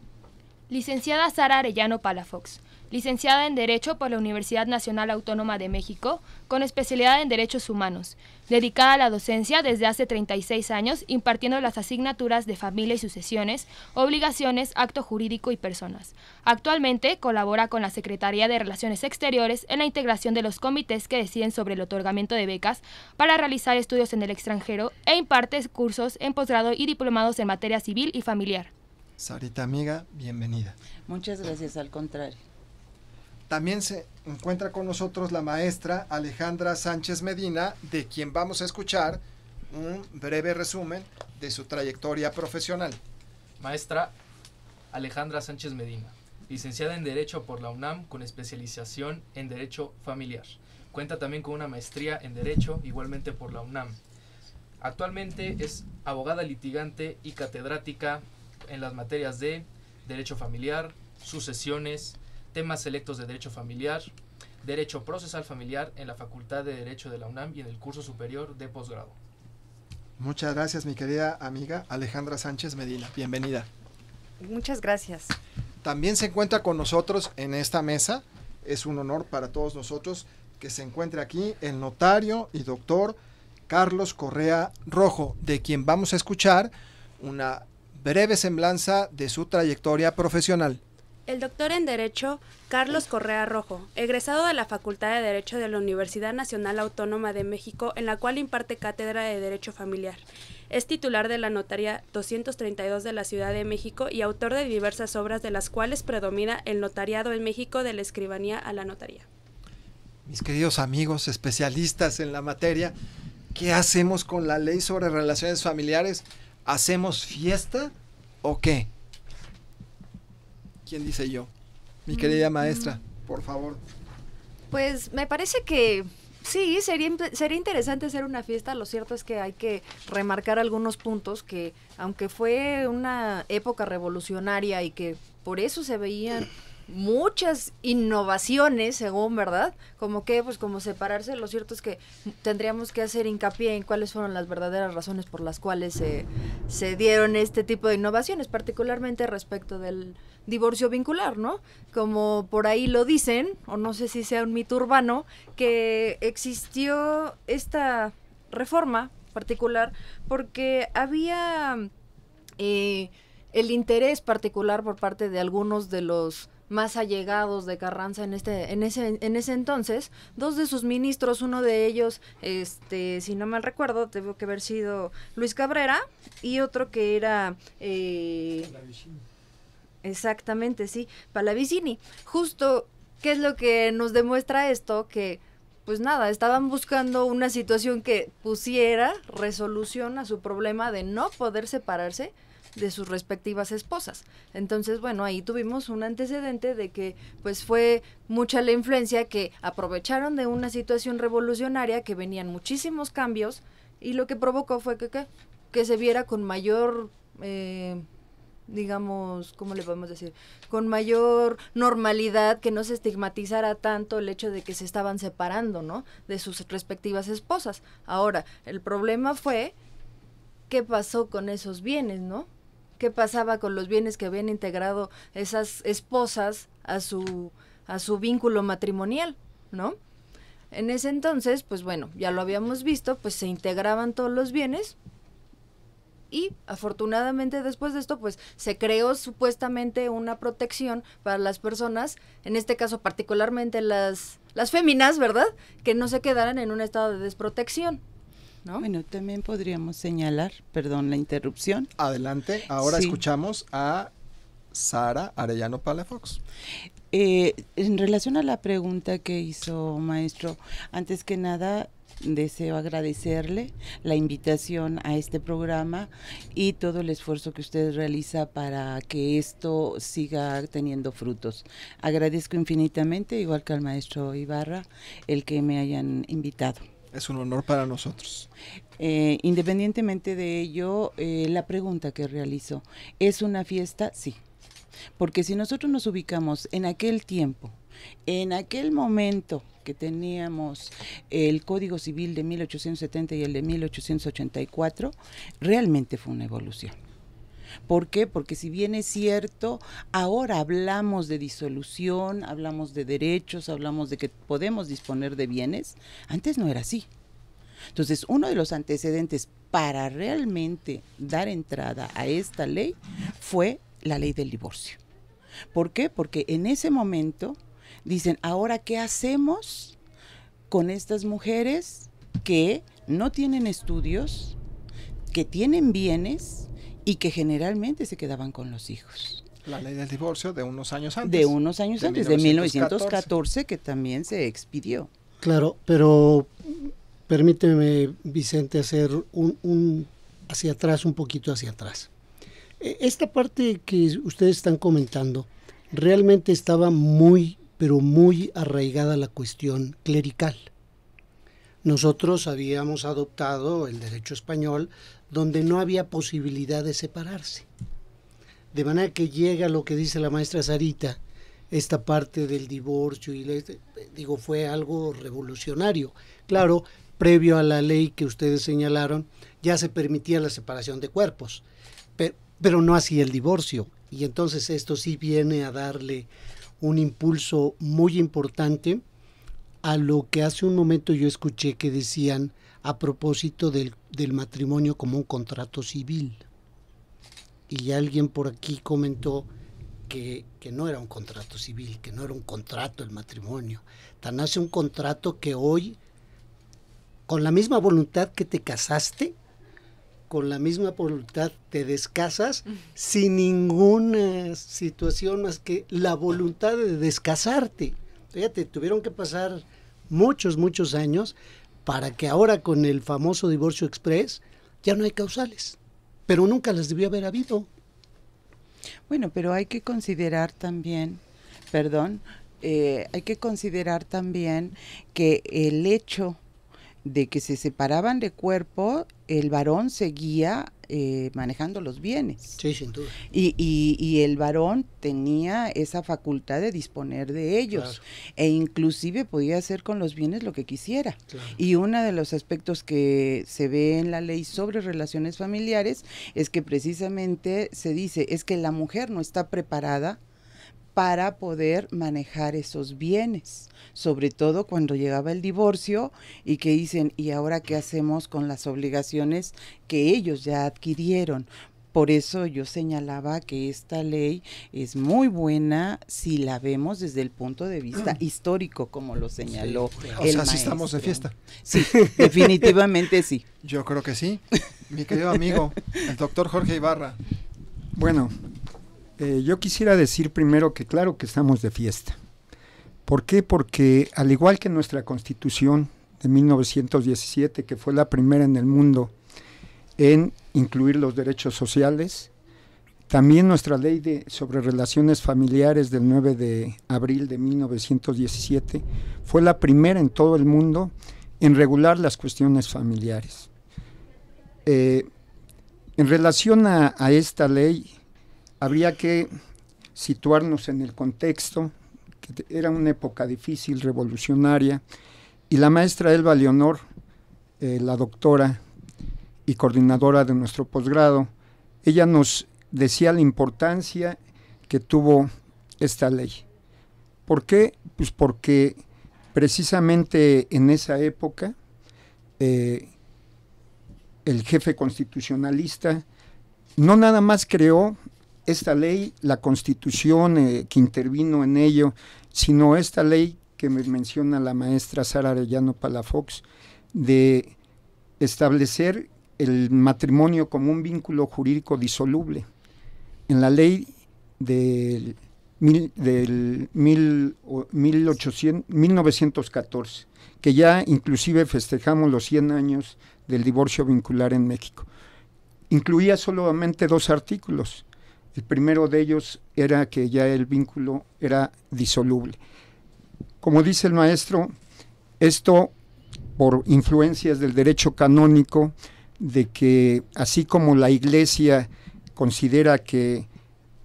Licenciada Sara Arellano Palafox, licenciada en Derecho por la Universidad Nacional Autónoma de México, con especialidad en Derechos Humanos, dedicada a la docencia desde hace 36 años, impartiendo las asignaturas de Familia y Sucesiones, Obligaciones, Acto Jurídico y Personas. Actualmente colabora con la Secretaría de Relaciones Exteriores en la integración de los comités que deciden sobre el otorgamiento de becas para realizar estudios en el extranjero e imparte cursos en posgrado y diplomados en materia civil y familiar. Sarita, amiga, bienvenida. Muchas gracias, al contrario. También se encuentra con nosotros la maestra Alejandra Sánchez Medina, de quien vamos a escuchar un breve resumen de su trayectoria profesional. Maestra Alejandra Sánchez Medina, licenciada en Derecho por la UNAM con especialización en Derecho Familiar. Cuenta también con una maestría en Derecho, igualmente por la UNAM. Actualmente es abogada litigante y catedrática en las materias de Derecho Familiar, Sucesiones, temas selectos de Derecho Familiar, Derecho Procesal Familiar en la Facultad de Derecho de la UNAM y en el curso superior de posgrado. Muchas gracias, mi querida amiga Alejandra Sánchez Medina. Bienvenida. Muchas gracias. También se encuentra con nosotros en esta mesa. Es un honor para todos nosotros que se encuentre aquí el notario y doctor Carlos Correa Rojo, de quien vamos a escuchar una breve semblanza de su trayectoria profesional. El doctor en Derecho, Carlos Correa Rojo, egresado de la Facultad de Derecho de la Universidad Nacional Autónoma de México, en la cual imparte cátedra de Derecho Familiar. Es titular de la Notaría 232 de la Ciudad de México y autor de diversas obras, de las cuales predomina el notariado en México, de la escribanía a la notaría. mis queridos amigos especialistas en la materia, ¿qué hacemos con la ley sobre relaciones familiares? ¿Hacemos fiesta o qué? ¿Quién dice yo? Mi querida maestra, por favor. Pues me parece que sí, sería interesante hacer una fiesta. Lo cierto es que hay que remarcar algunos puntos que, aunque fue una época revolucionaria y que por eso se veían muchas innovaciones, según, ¿verdad? Como que, pues como separarse, lo cierto es que tendríamos que hacer hincapié en cuáles fueron las verdaderas razones por las cuales se dieron este tipo de innovaciones, particularmente respecto del divorcio vincular, ¿no? Como por ahí lo dicen, o no sé si sea un mito urbano, que existió esta reforma particular porque había el interés particular por parte de algunos de los más allegados de Carranza en ese entonces. Dos de sus ministros, uno de ellos, si no mal recuerdo, debe que haber sido Luis Cabrera, y otro que era exactamente, sí, Pallavicini. Justo, ¿qué es lo que nos demuestra esto? Que pues nada, estaban buscando una situación que pusiera resolución a su problema de no poder separarse de sus respectivas esposas. Entonces, bueno, ahí tuvimos un antecedente de que pues fue mucha la influencia, que aprovecharon de una situación revolucionaria, que venían muchísimos cambios, y lo que provocó fue que se viera con mayor digamos, ¿cómo le podemos decir? Con mayor normalidad, que no se estigmatizara tanto el hecho de que se estaban separando, ¿no?, de sus respectivas esposas. Ahora, el problema fue qué pasó con esos bienes, ¿no? ¿Qué pasaba con los bienes que habían integrado esas esposas a su vínculo matrimonial, ¿no? En ese entonces, pues bueno, ya lo habíamos visto, pues se integraban todos los bienes, y afortunadamente después de esto pues se creó supuestamente una protección para las personas, en este caso particularmente las féminas, ¿verdad?, que no se quedaran en un estado de desprotección, ¿no? Bueno, también podríamos señalar, perdón la interrupción. Adelante, ahora sí. Escuchamos a Sara Arellano Palafox. En relación a la pregunta que hizo maestro, antes que nada deseo agradecerle la invitación a este programa y todo el esfuerzo que usted realiza para que esto siga teniendo frutos. Agradezco infinitamente, igual que al maestro Ibarra, el que me hayan invitado. Es un honor para nosotros. Independientemente de ello, la pregunta que realizo, ¿es una fiesta? Sí. Porque si nosotros nos ubicamos en aquel tiempo, en aquel momento que teníamos el Código Civil de 1870 y el de 1884, realmente fue una evolución. ¿Por qué? Porque si bien es cierto, ahora hablamos de disolución, hablamos de derechos, hablamos de que podemos disponer de bienes, antes no era así. Entonces, uno de los antecedentes para realmente dar entrada a esta ley fue la ley del divorcio. ¿Por qué? Porque en ese momento dicen, ahora, ¿qué hacemos con estas mujeres que no tienen estudios, que tienen bienes y que generalmente se quedaban con los hijos? La ley del divorcio de unos años antes. De unos años antes, de 1914, que también se expidió. Claro, pero permíteme, Vicente, hacer un hacia atrás, un poquito hacia atrás. Esta parte que ustedes están comentando, realmente estaba muy, pero muy arraigada la cuestión clerical. Nosotros habíamos adoptado el derecho español, donde no había posibilidad de separarse. De manera que llega lo que dice la maestra Sarita, esta parte del divorcio, y fue algo revolucionario. Claro, previo a la ley que ustedes señalaron, ya se permitía la separación de cuerpos, pero no así el divorcio. Y entonces esto sí viene a darle un impulso muy importante a lo que hace un momento yo escuché que decían a propósito del matrimonio como un contrato civil. Y alguien por aquí comentó que no era un contrato civil, que no era un contrato el matrimonio. Tan hace un contrato que hoy, con la misma voluntad que te casaste, con la misma voluntad te descasas, sin ninguna situación más que la voluntad de descasarte. Fíjate, tuvieron que pasar muchos años, para que ahora con el famoso divorcio express ya no hay causales, pero nunca las debió haber habido. Bueno, pero hay que considerar también, hay que considerar también que el hecho de que se separaban de cuerpo, el varón seguía manejando los bienes. Sí, sin duda. Y el varón tenía esa facultad de disponer de ellos, claro, e inclusive podía hacer con los bienes lo que quisiera. Claro. Y uno de los aspectos que se ve en la ley sobre relaciones familiares es que precisamente se dice, es que la mujer no está preparada para poder manejar esos bienes, sobre todo cuando llegaba el divorcio y que dicen, ¿y ahora qué hacemos con las obligaciones que ellos ya adquirieron? Por eso yo señalaba que esta ley es muy buena si la vemos desde el punto de vista histórico, como lo señaló el maestro. O sea, sí estamos de fiesta. Sí, definitivamente sí. Yo creo que sí. Mi querido amigo, el doctor Jorge Ibarra. Bueno, yo quisiera decir primero que claro que estamos de fiesta. ¿Por qué? Porque al igual que nuestra Constitución de 1917, que fue la primera en el mundo en incluir los derechos sociales, también nuestra ley sobre relaciones familiares del 9 de abril de 1917 fue la primera en todo el mundo en regular las cuestiones familiares. En relación a esta ley, habría que situarnos en el contexto, que era una época difícil, revolucionaria, y la maestra Elba Leonor, la doctora y coordinadora de nuestro posgrado, ella nos decía la importancia que tuvo esta ley. ¿Por qué? Pues porque precisamente en esa época el jefe constitucionalista no nada más creó esta ley, la Constitución que intervino en ello, sino esta ley que me menciona la maestra Sara Arellano Palafox, de establecer el matrimonio como un vínculo jurídico disoluble. En la ley del 1914, que ya inclusive festejamos los 100 años del divorcio vincular en México. Incluía solamente 2 artículos. El primero de ellos era que ya el vínculo era disoluble. Como dice el maestro, esto por influencias del derecho canónico, de que así como la Iglesia considera que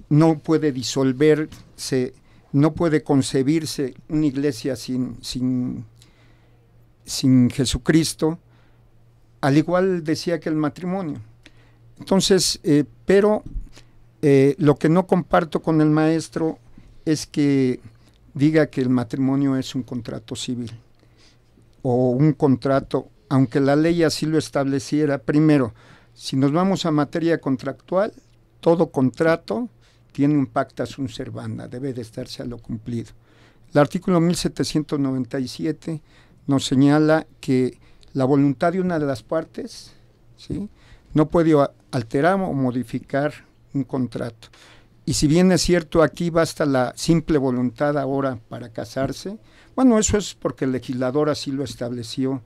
no puede disolverse, no puede concebirse una iglesia sin Jesucristo, al igual decía que el matrimonio. Entonces, lo que no comparto con el maestro es que diga que el matrimonio es un contrato civil o un contrato, aunque la ley así lo estableciera. Primero, si nos vamos a materia contractual, todo contrato tiene un pacta sunt servanda, debe de estarse a lo cumplido. El artículo 1797 nos señala que la voluntad de una de las partes, ¿sí?, no puede alterar o modificar un contrato. Y si bien es cierto, aquí basta la simple voluntad ahora para casarse, bueno, eso es porque el legislador así lo estableció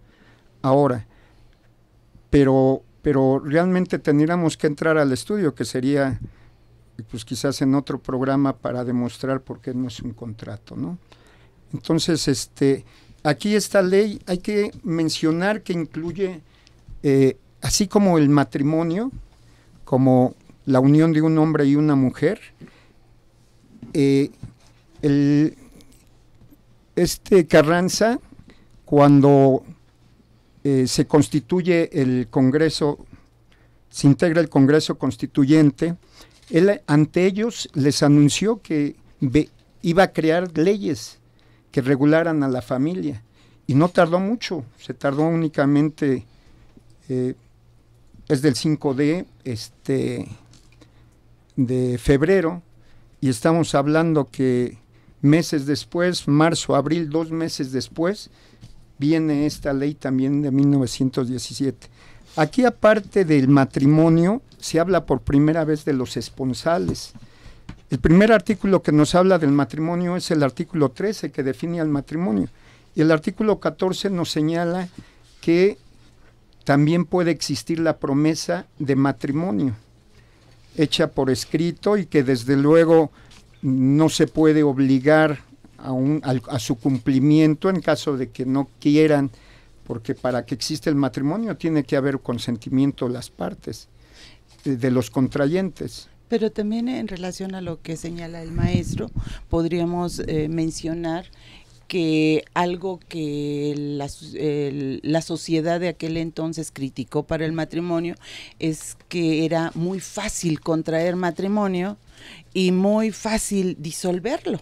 ahora, pero realmente tendríamos que entrar al estudio, que sería pues quizás en otro programa, para demostrar por qué no es un contrato, ¿no? Entonces, aquí esta ley, hay que mencionar que incluye, así como el matrimonio, como la unión de un hombre y una mujer, Carranza, cuando se constituye el Congreso, se integra el Congreso Constituyente, él ante ellos les anunció que iba a crear leyes que regularan a la familia, y no tardó mucho, se tardó únicamente, es del 5 de febrero, y estamos hablando que meses después, marzo, abril, 2 meses después, viene esta ley también de 1917. Aquí, aparte del matrimonio, se habla por primera vez de los esponsales. El primer artículo que nos habla del matrimonio es el artículo 13, que define al matrimonio, Y el artículo 14 nos señala que también puede existir la promesa de matrimonio, hecha por escrito y que desde luego no se puede obligar a su cumplimiento en caso de que no quieran, porque para que exista el matrimonio tiene que haber consentimiento de las partes, de los contrayentes. Pero también en relación a lo que señala el maestro, podríamos mencionar que algo que la sociedad de aquel entonces criticó para el matrimonio es que era muy fácil contraer matrimonio y muy fácil disolverlo.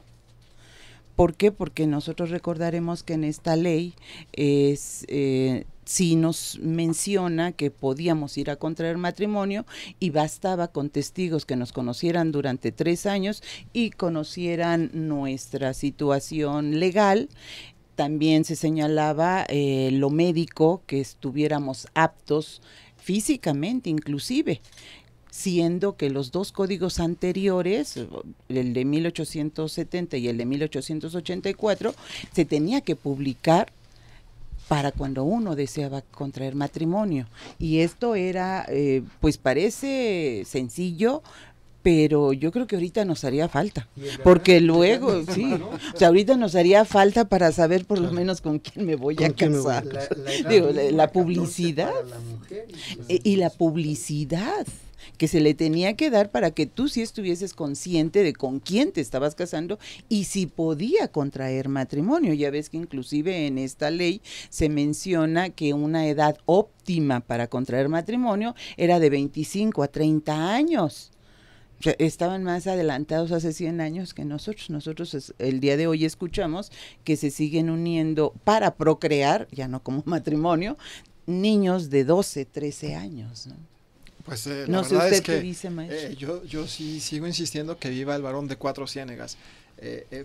¿Por qué? Porque nosotros recordaremos que en esta ley sí nos menciona que podíamos ir a contraer matrimonio y bastaba con testigos que nos conocieran durante 3 años y conocieran nuestra situación legal. También se señalaba lo médico, que estuviéramos aptos físicamente inclusive, siendo que los 2 códigos anteriores, el de 1870 y el de 1884, se tenía que publicar para cuando uno deseaba contraer matrimonio. Y esto era, pues parece sencillo, pero yo creo que ahorita nos haría falta, porque luego, sí, o sea, ahorita nos haría falta para saber por lo menos con quién me voy a casar. La publicidad y la publicidad que se le tenía que dar para que tú sí estuvieses consciente de con quién te estabas casando y si podía contraer matrimonio. Ya ves que inclusive en esta ley se menciona que una edad óptima para contraer matrimonio era de 25 a 30 años. O sea, estaban más adelantados hace 100 años que nosotros. Nosotros el día de hoy escuchamos que se siguen uniendo para procrear, ya no como matrimonio, niños de 12, 13 años, ¿no? Pues no la sé verdad usted es que qué dice, maestro. yo sí sigo insistiendo que viva el varón de 4 ciénegas.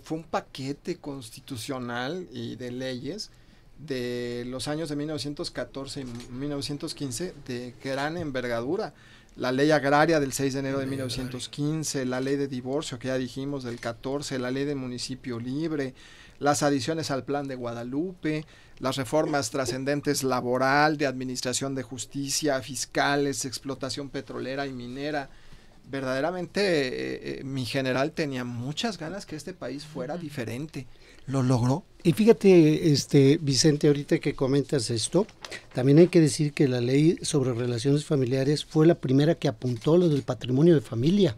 Fue un paquete constitucional y de leyes de los años de 1914 y 1915 de gran envergadura. La ley agraria del 6 de enero de 1915, la ley de divorcio que ya dijimos del 14, la ley de municipio libre, las adiciones al plan de Guadalupe, las reformas trascendentes laboral, de administración de justicia, fiscales, explotación petrolera y minera. Verdaderamente mi general tenía muchas ganas que este país fuera diferente. ¿Lo logró? Y fíjate, Vicente, ahorita que comentas esto, también hay que decir que la ley sobre relaciones familiares fue la primera que apuntó lo del patrimonio de familia.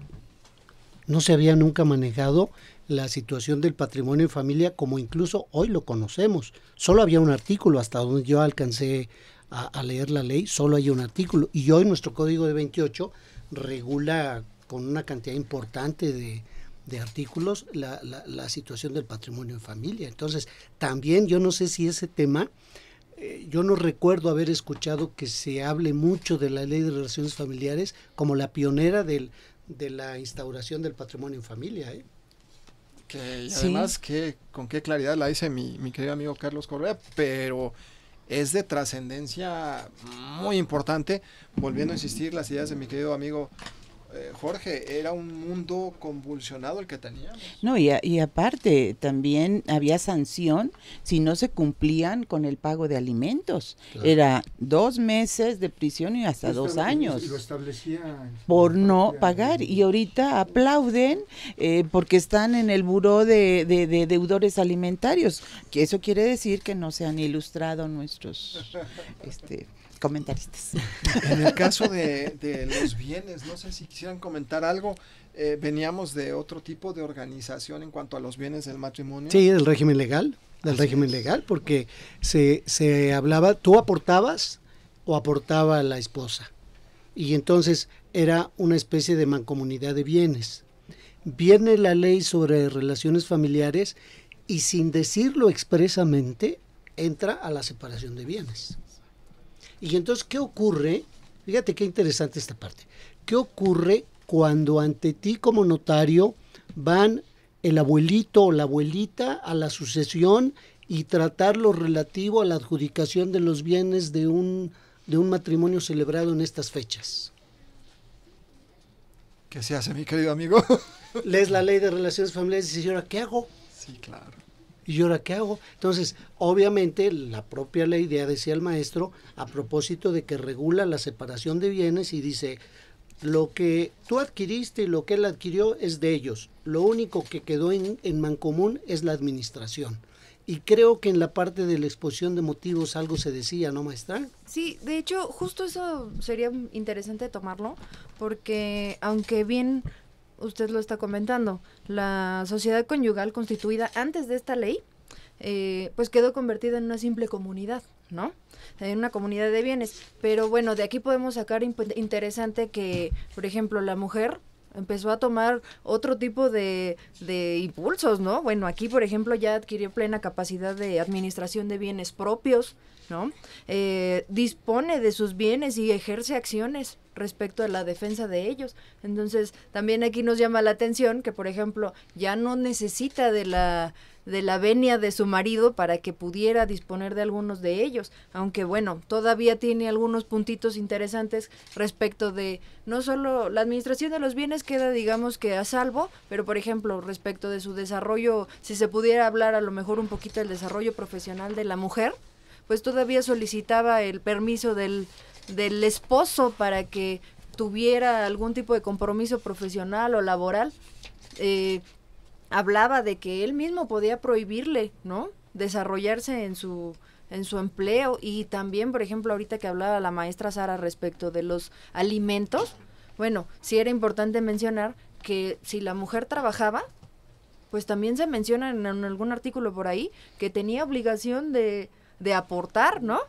No se había nunca manejado la situación del patrimonio de familia como incluso hoy lo conocemos. Solo había un artículo, hasta donde yo alcancé a leer la ley, solo hay un artículo. Y hoy nuestro Código de 28 regula con una cantidad importante de artículos la situación del patrimonio de familia. Entonces, también yo no sé si ese tema, yo no recuerdo haber escuchado que se hable mucho de la ley de relaciones familiares como la pionera de la instauración del patrimonio en familia, ¿eh? Y además, con qué claridad la dice mi querido amigo Carlos Correa, pero es de trascendencia muy importante. Volviendo a insistir, las ideas de mi querido amigo Jorge, era un mundo convulsionado el que teníamos. No, y aparte también había sanción si no se cumplían con el pago de alimentos. Claro. Era 2 meses de prisión y hasta 2 años. Lo establecía por no pagar. Y ahorita aplauden porque están en el buró de deudores alimentarios. Que eso quiere decir que no se han ilustrado nuestros comentaristas. En el caso de los bienes, no sé si quisieran comentar algo. Veníamos de otro tipo de organización en cuanto a los bienes del matrimonio. Sí, del régimen legal, porque se hablaba, tú aportabas o aportaba la esposa, y entonces era una especie de mancomunidad de bienes. Viene la ley sobre relaciones familiares y sin decirlo expresamente entra a la separación de bienes. Y entonces, ¿qué ocurre? Fíjate qué interesante esta parte. ¿Qué ocurre cuando ante ti como notario van el abuelito o la abuelita a la sucesión y tratar lo relativo a la adjudicación de los bienes de un matrimonio celebrado en estas fechas? ¿Qué se hace, mi querido amigo? Lees la ley de relaciones familiares y dices, ¿ahora qué hago? Sí, claro. ¿Y yo ahora qué hago? Entonces, obviamente, la propia ley, ya decía el maestro, a propósito de que regula la separación de bienes y dice, lo que tú adquiriste y lo que él adquirió es de ellos. Lo único que quedó en mancomún es la administración. Y creo que en la parte de la exposición de motivos algo se decía, ¿no, maestra? Sí, de hecho, justo eso sería interesante tomarlo, porque aunque bien usted lo está comentando, la sociedad conyugal constituida antes de esta ley, pues quedó convertida en una simple comunidad, ¿no? En una comunidad de bienes. Pero bueno, de aquí podemos sacar interesante que, por ejemplo, la mujer empezó a tomar otro tipo de impulsos, ¿no? Bueno, aquí, por ejemplo, ya adquirió plena capacidad de administración de bienes propios, ¿no? Dispone de sus bienes y ejerce acciones respecto a la defensa de ellos. Entonces, también aquí nos llama la atención que, por ejemplo, ya no necesita de la venia de su marido para que pudiera disponer de algunos de ellos, aunque bueno, todavía tiene algunos puntitos interesantes respecto de, no solo la administración de los bienes queda digamos que a salvo, pero por ejemplo, respecto de su desarrollo, si se pudiera hablar a lo mejor un poquito del desarrollo profesional de la mujer, pues todavía solicitaba el permiso del esposo para que tuviera algún tipo de compromiso profesional o laboral. Hablaba de que él mismo podía prohibirle, ¿no?, desarrollarse en su empleo. Y también, por ejemplo, ahorita que hablaba la maestra Sara respecto de los alimentos, bueno, sí era importante mencionar que si la mujer trabajaba, pues también se menciona en algún artículo por ahí que tenía obligación de aportar, ¿no?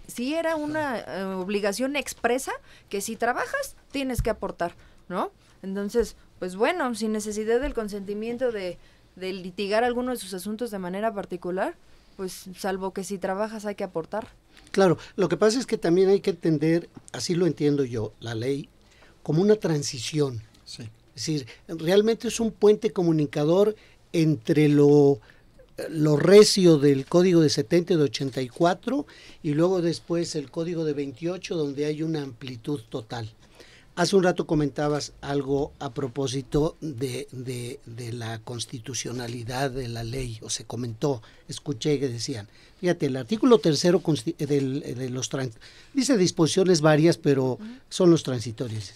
Sí era una obligación expresa que si trabajas tienes que aportar, ¿no? Entonces, pues bueno, sin necesidad del consentimiento de litigar alguno de sus asuntos de manera particular, pues salvo que si trabajas hay que aportar. Claro, lo que pasa es que también hay que entender, así lo entiendo yo, la ley, como una transición. Sí. Es decir, realmente es un puente comunicador entre lo recio del código de 70 y de 84 y luego después el código de 28 donde hay una amplitud total. Hace un rato comentabas algo a propósito de la constitucionalidad de la ley, o se comentó, escuché que decían, fíjate, el artículo 3 dice disposiciones varias, pero son los transitorios.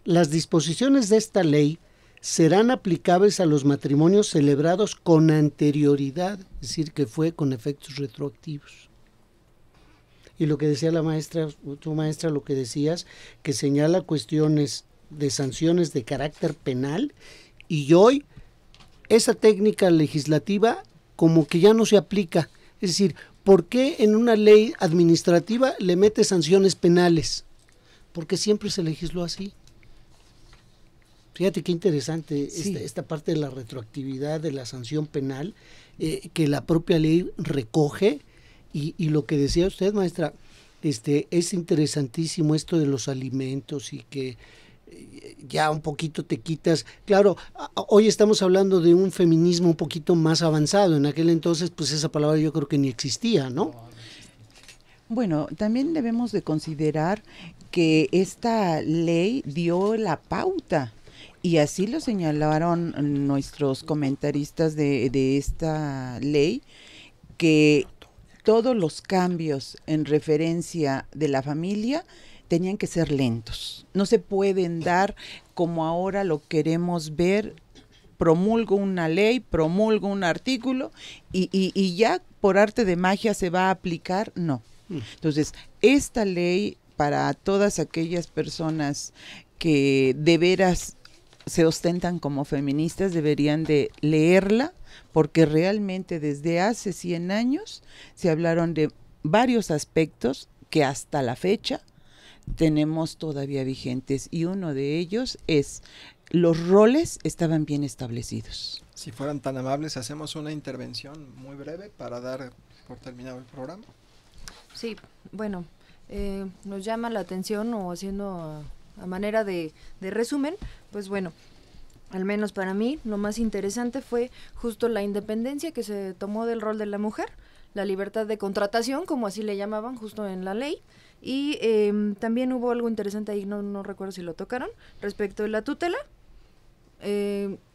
Las disposiciones de esta ley serán aplicables a los matrimonios celebrados con anterioridad, es decir, que fue con efectos retroactivos. Y lo que decía la maestra, tu maestra, lo que decías, que señala cuestiones de sanciones de carácter penal, y hoy esa técnica legislativa como que ya no se aplica. Es decir, ¿por qué en una ley administrativa le mete sanciones penales? Porque siempre se legisló así. Fíjate qué interesante sí. esta parte de la retroactividad de la sanción penal que la propia ley recoge y lo que decía usted, maestra, es interesantísimo esto de los alimentos y que ya un poquito te quitas. Claro, hoy estamos hablando de un feminismo un poquito más avanzado. En aquel entonces, pues esa palabra yo creo que ni existía, ¿no? Bueno, también debemos de considerar que esta ley dio la pauta. Y así lo señalaron nuestros comentaristas de esta ley, que todos los cambios en referencia de la familia tenían que ser lentos. No se pueden dar como ahora lo queremos ver, promulgo una ley, promulgo un artículo y ya por arte de magia se va a aplicar, no. Entonces, esta ley para todas aquellas personas que de veras se ostentan como feministas deberían de leerla, porque realmente desde hace 100 años se hablaron de varios aspectos que hasta la fecha tenemos todavía vigentes, y uno de ellos es los roles estaban bien establecidos. Si fueran tan amables, hacemos una intervención muy breve para dar por terminado el programa. Sí, bueno, nos llama la atención, o haciendo a manera de resumen, pues bueno, al menos para mí lo más interesante fue justo la independencia que se tomó del rol de la mujer, la libertad de contratación, como así le llamaban justo en la ley, y también hubo algo interesante ahí, no recuerdo si lo tocaron, respecto de la tutela.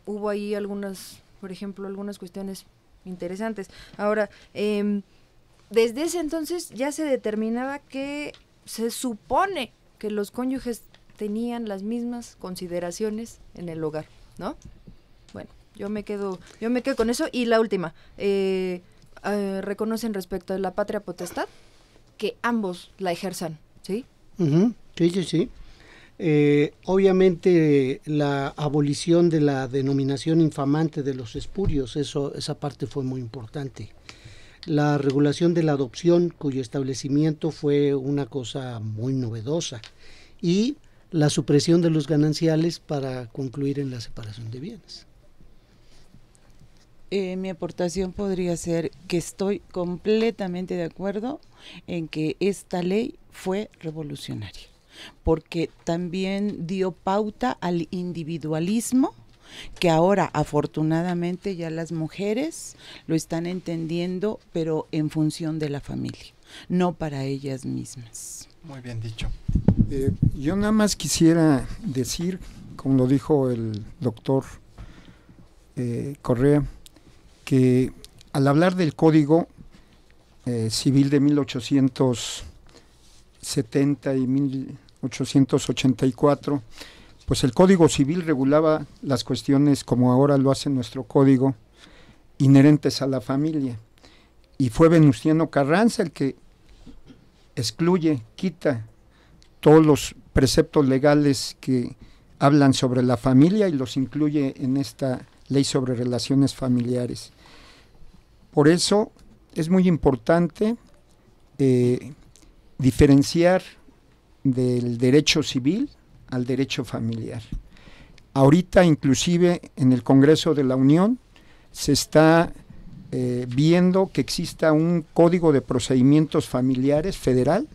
Hubo ahí algunas, por ejemplo, algunas cuestiones interesantes. Ahora, desde ese entonces ya se determinaba que se supone que los cónyuges tenían las mismas consideraciones en el hogar, ¿no? Bueno, yo me quedo con eso. Y la última, reconocen respecto de la patria potestad que ambos la ejerzan, ¿sí? Sí. Obviamente la abolición de la denominación infamante de los espurios, esa parte fue muy importante. La regulación de la adopción, cuyo establecimiento fue una cosa muy novedosa, y la supresión de los gananciales para concluir en la separación de bienes. Mi aportación podría ser que estoy completamente de acuerdo en que esta ley fue revolucionaria, porque también dio pauta al individualismo, que ahora afortunadamente ya las mujeres lo están entendiendo, pero en función de la familia, no para ellas mismas. Muy bien dicho. Yo nada más quisiera decir, como lo dijo el doctor Correa, que al hablar del Código Civil de 1870 y 1884, pues el Código Civil regulaba las cuestiones, como ahora lo hace nuestro Código, inherentes a la familia. Y fue Venustiano Carranza el que excluye, quita todos los preceptos legales que hablan sobre la familia y los incluye en esta ley sobre relaciones familiares. Por eso es muy importante diferenciar del derecho civil al derecho familiar. Ahorita inclusive en el Congreso de la Unión se está viendo que exista un código de procedimientos familiares federal,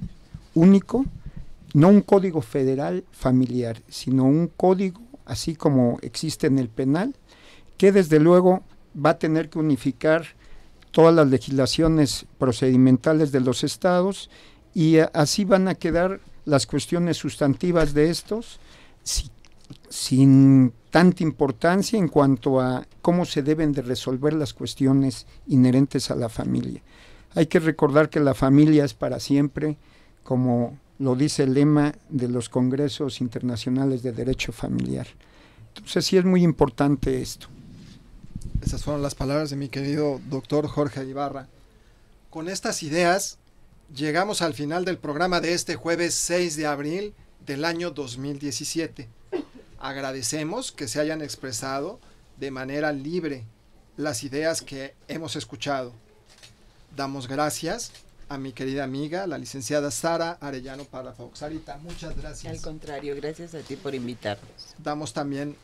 único, no un código federal familiar, sino un código, así como existe en el penal, que desde luego va a tener que unificar todas las legislaciones procedimentales de los estados, y así van a quedar las cuestiones sustantivas de estos sin tanta importancia en cuanto a cómo se deben de resolver las cuestiones inherentes a la familia. Hay que recordar que la familia es para siempre, como lo dice el lema de los congresos internacionales de derecho familiar. Entonces sí es muy importante esto. Esas fueron las palabras de mi querido doctor Jorge Ibarra. Con estas ideas llegamos al final del programa de este jueves 6 de abril del año 2017. Agradecemos que se hayan expresado de manera libre las ideas que hemos escuchado. Damos gracias a mi querida amiga, la licenciada Sara Arellano Palafox. Sarita, muchas gracias. Al contrario, gracias a ti por invitarnos. Damos también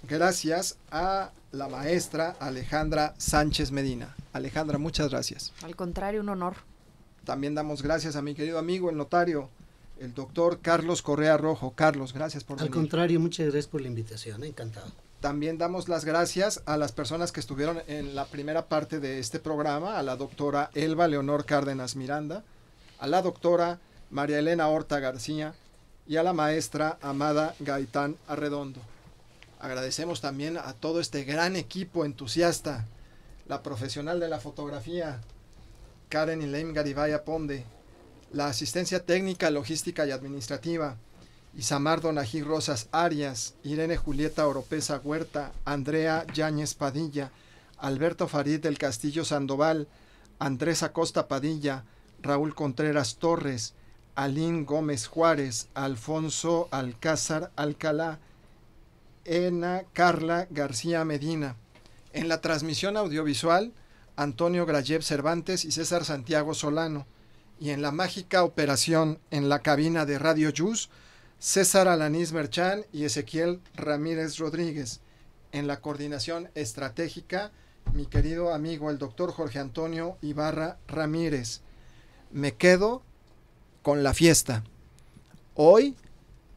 gracias a la maestra Alejandra Sánchez Medina. Alejandra, muchas gracias. Al contrario, un honor. También damos gracias a mi querido amigo, el notario, el doctor Carlos Correa Rojo. Carlos, gracias por venir. Al contrario, muchas gracias por la invitación, encantado. También damos las gracias a las personas que estuvieron en la primera parte de este programa, a la doctora Elba Leonor Cárdenas Miranda, a la doctora María Elena Horta García y a la maestra Amada Gaitán Arredondo. Agradecemos también a todo este gran equipo entusiasta, la profesional de la fotografía, Karen Elaine Garibaya Ponde, la asistencia técnica, logística y administrativa, Isamar Donají Rosas Arias, Irene Julieta Oropesa Huerta, Andrea Yáñez Padilla, Alberto Farid del Castillo Sandoval, Andrés Acosta Padilla, Raúl Contreras Torres, Alín Gómez Juárez, Alfonso Alcázar Alcalá, Ena Carla García Medina. En la transmisión audiovisual, Antonio Grayev Cervantes y César Santiago Solano. Y en la mágica operación en la cabina de Radio Yus, César Alanís Merchán y Ezequiel Ramírez Rodríguez. En la coordinación estratégica, mi querido amigo el doctor Jorge Antonio Ibarra Ramírez. Me quedo con la fiesta. Hoy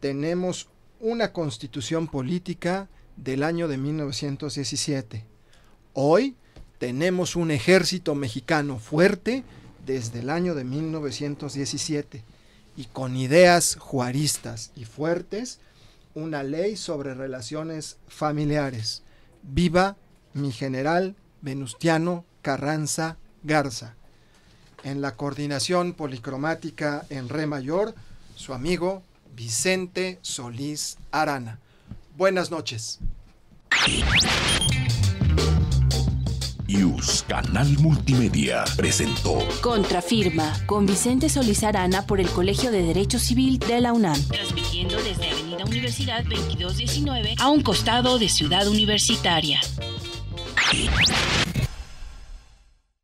tenemos una constitución política del año de 1917. Hoy tenemos un ejército mexicano fuerte desde el año de 1917 y con ideas juaristas y fuertes, una ley sobre relaciones familiares. ¡Viva mi general Venustiano Carranza Garza. En la coordinación policromática en re mayor, su amigo Vicente Solís Arana. Buenas noches. News Canal Multimedia presentó Contrafirma con Vicente Solís Arana por el Colegio de Derecho Civil de la UNAM. Transmitiendo desde Avenida Universidad 2219 a un costado de Ciudad Universitaria.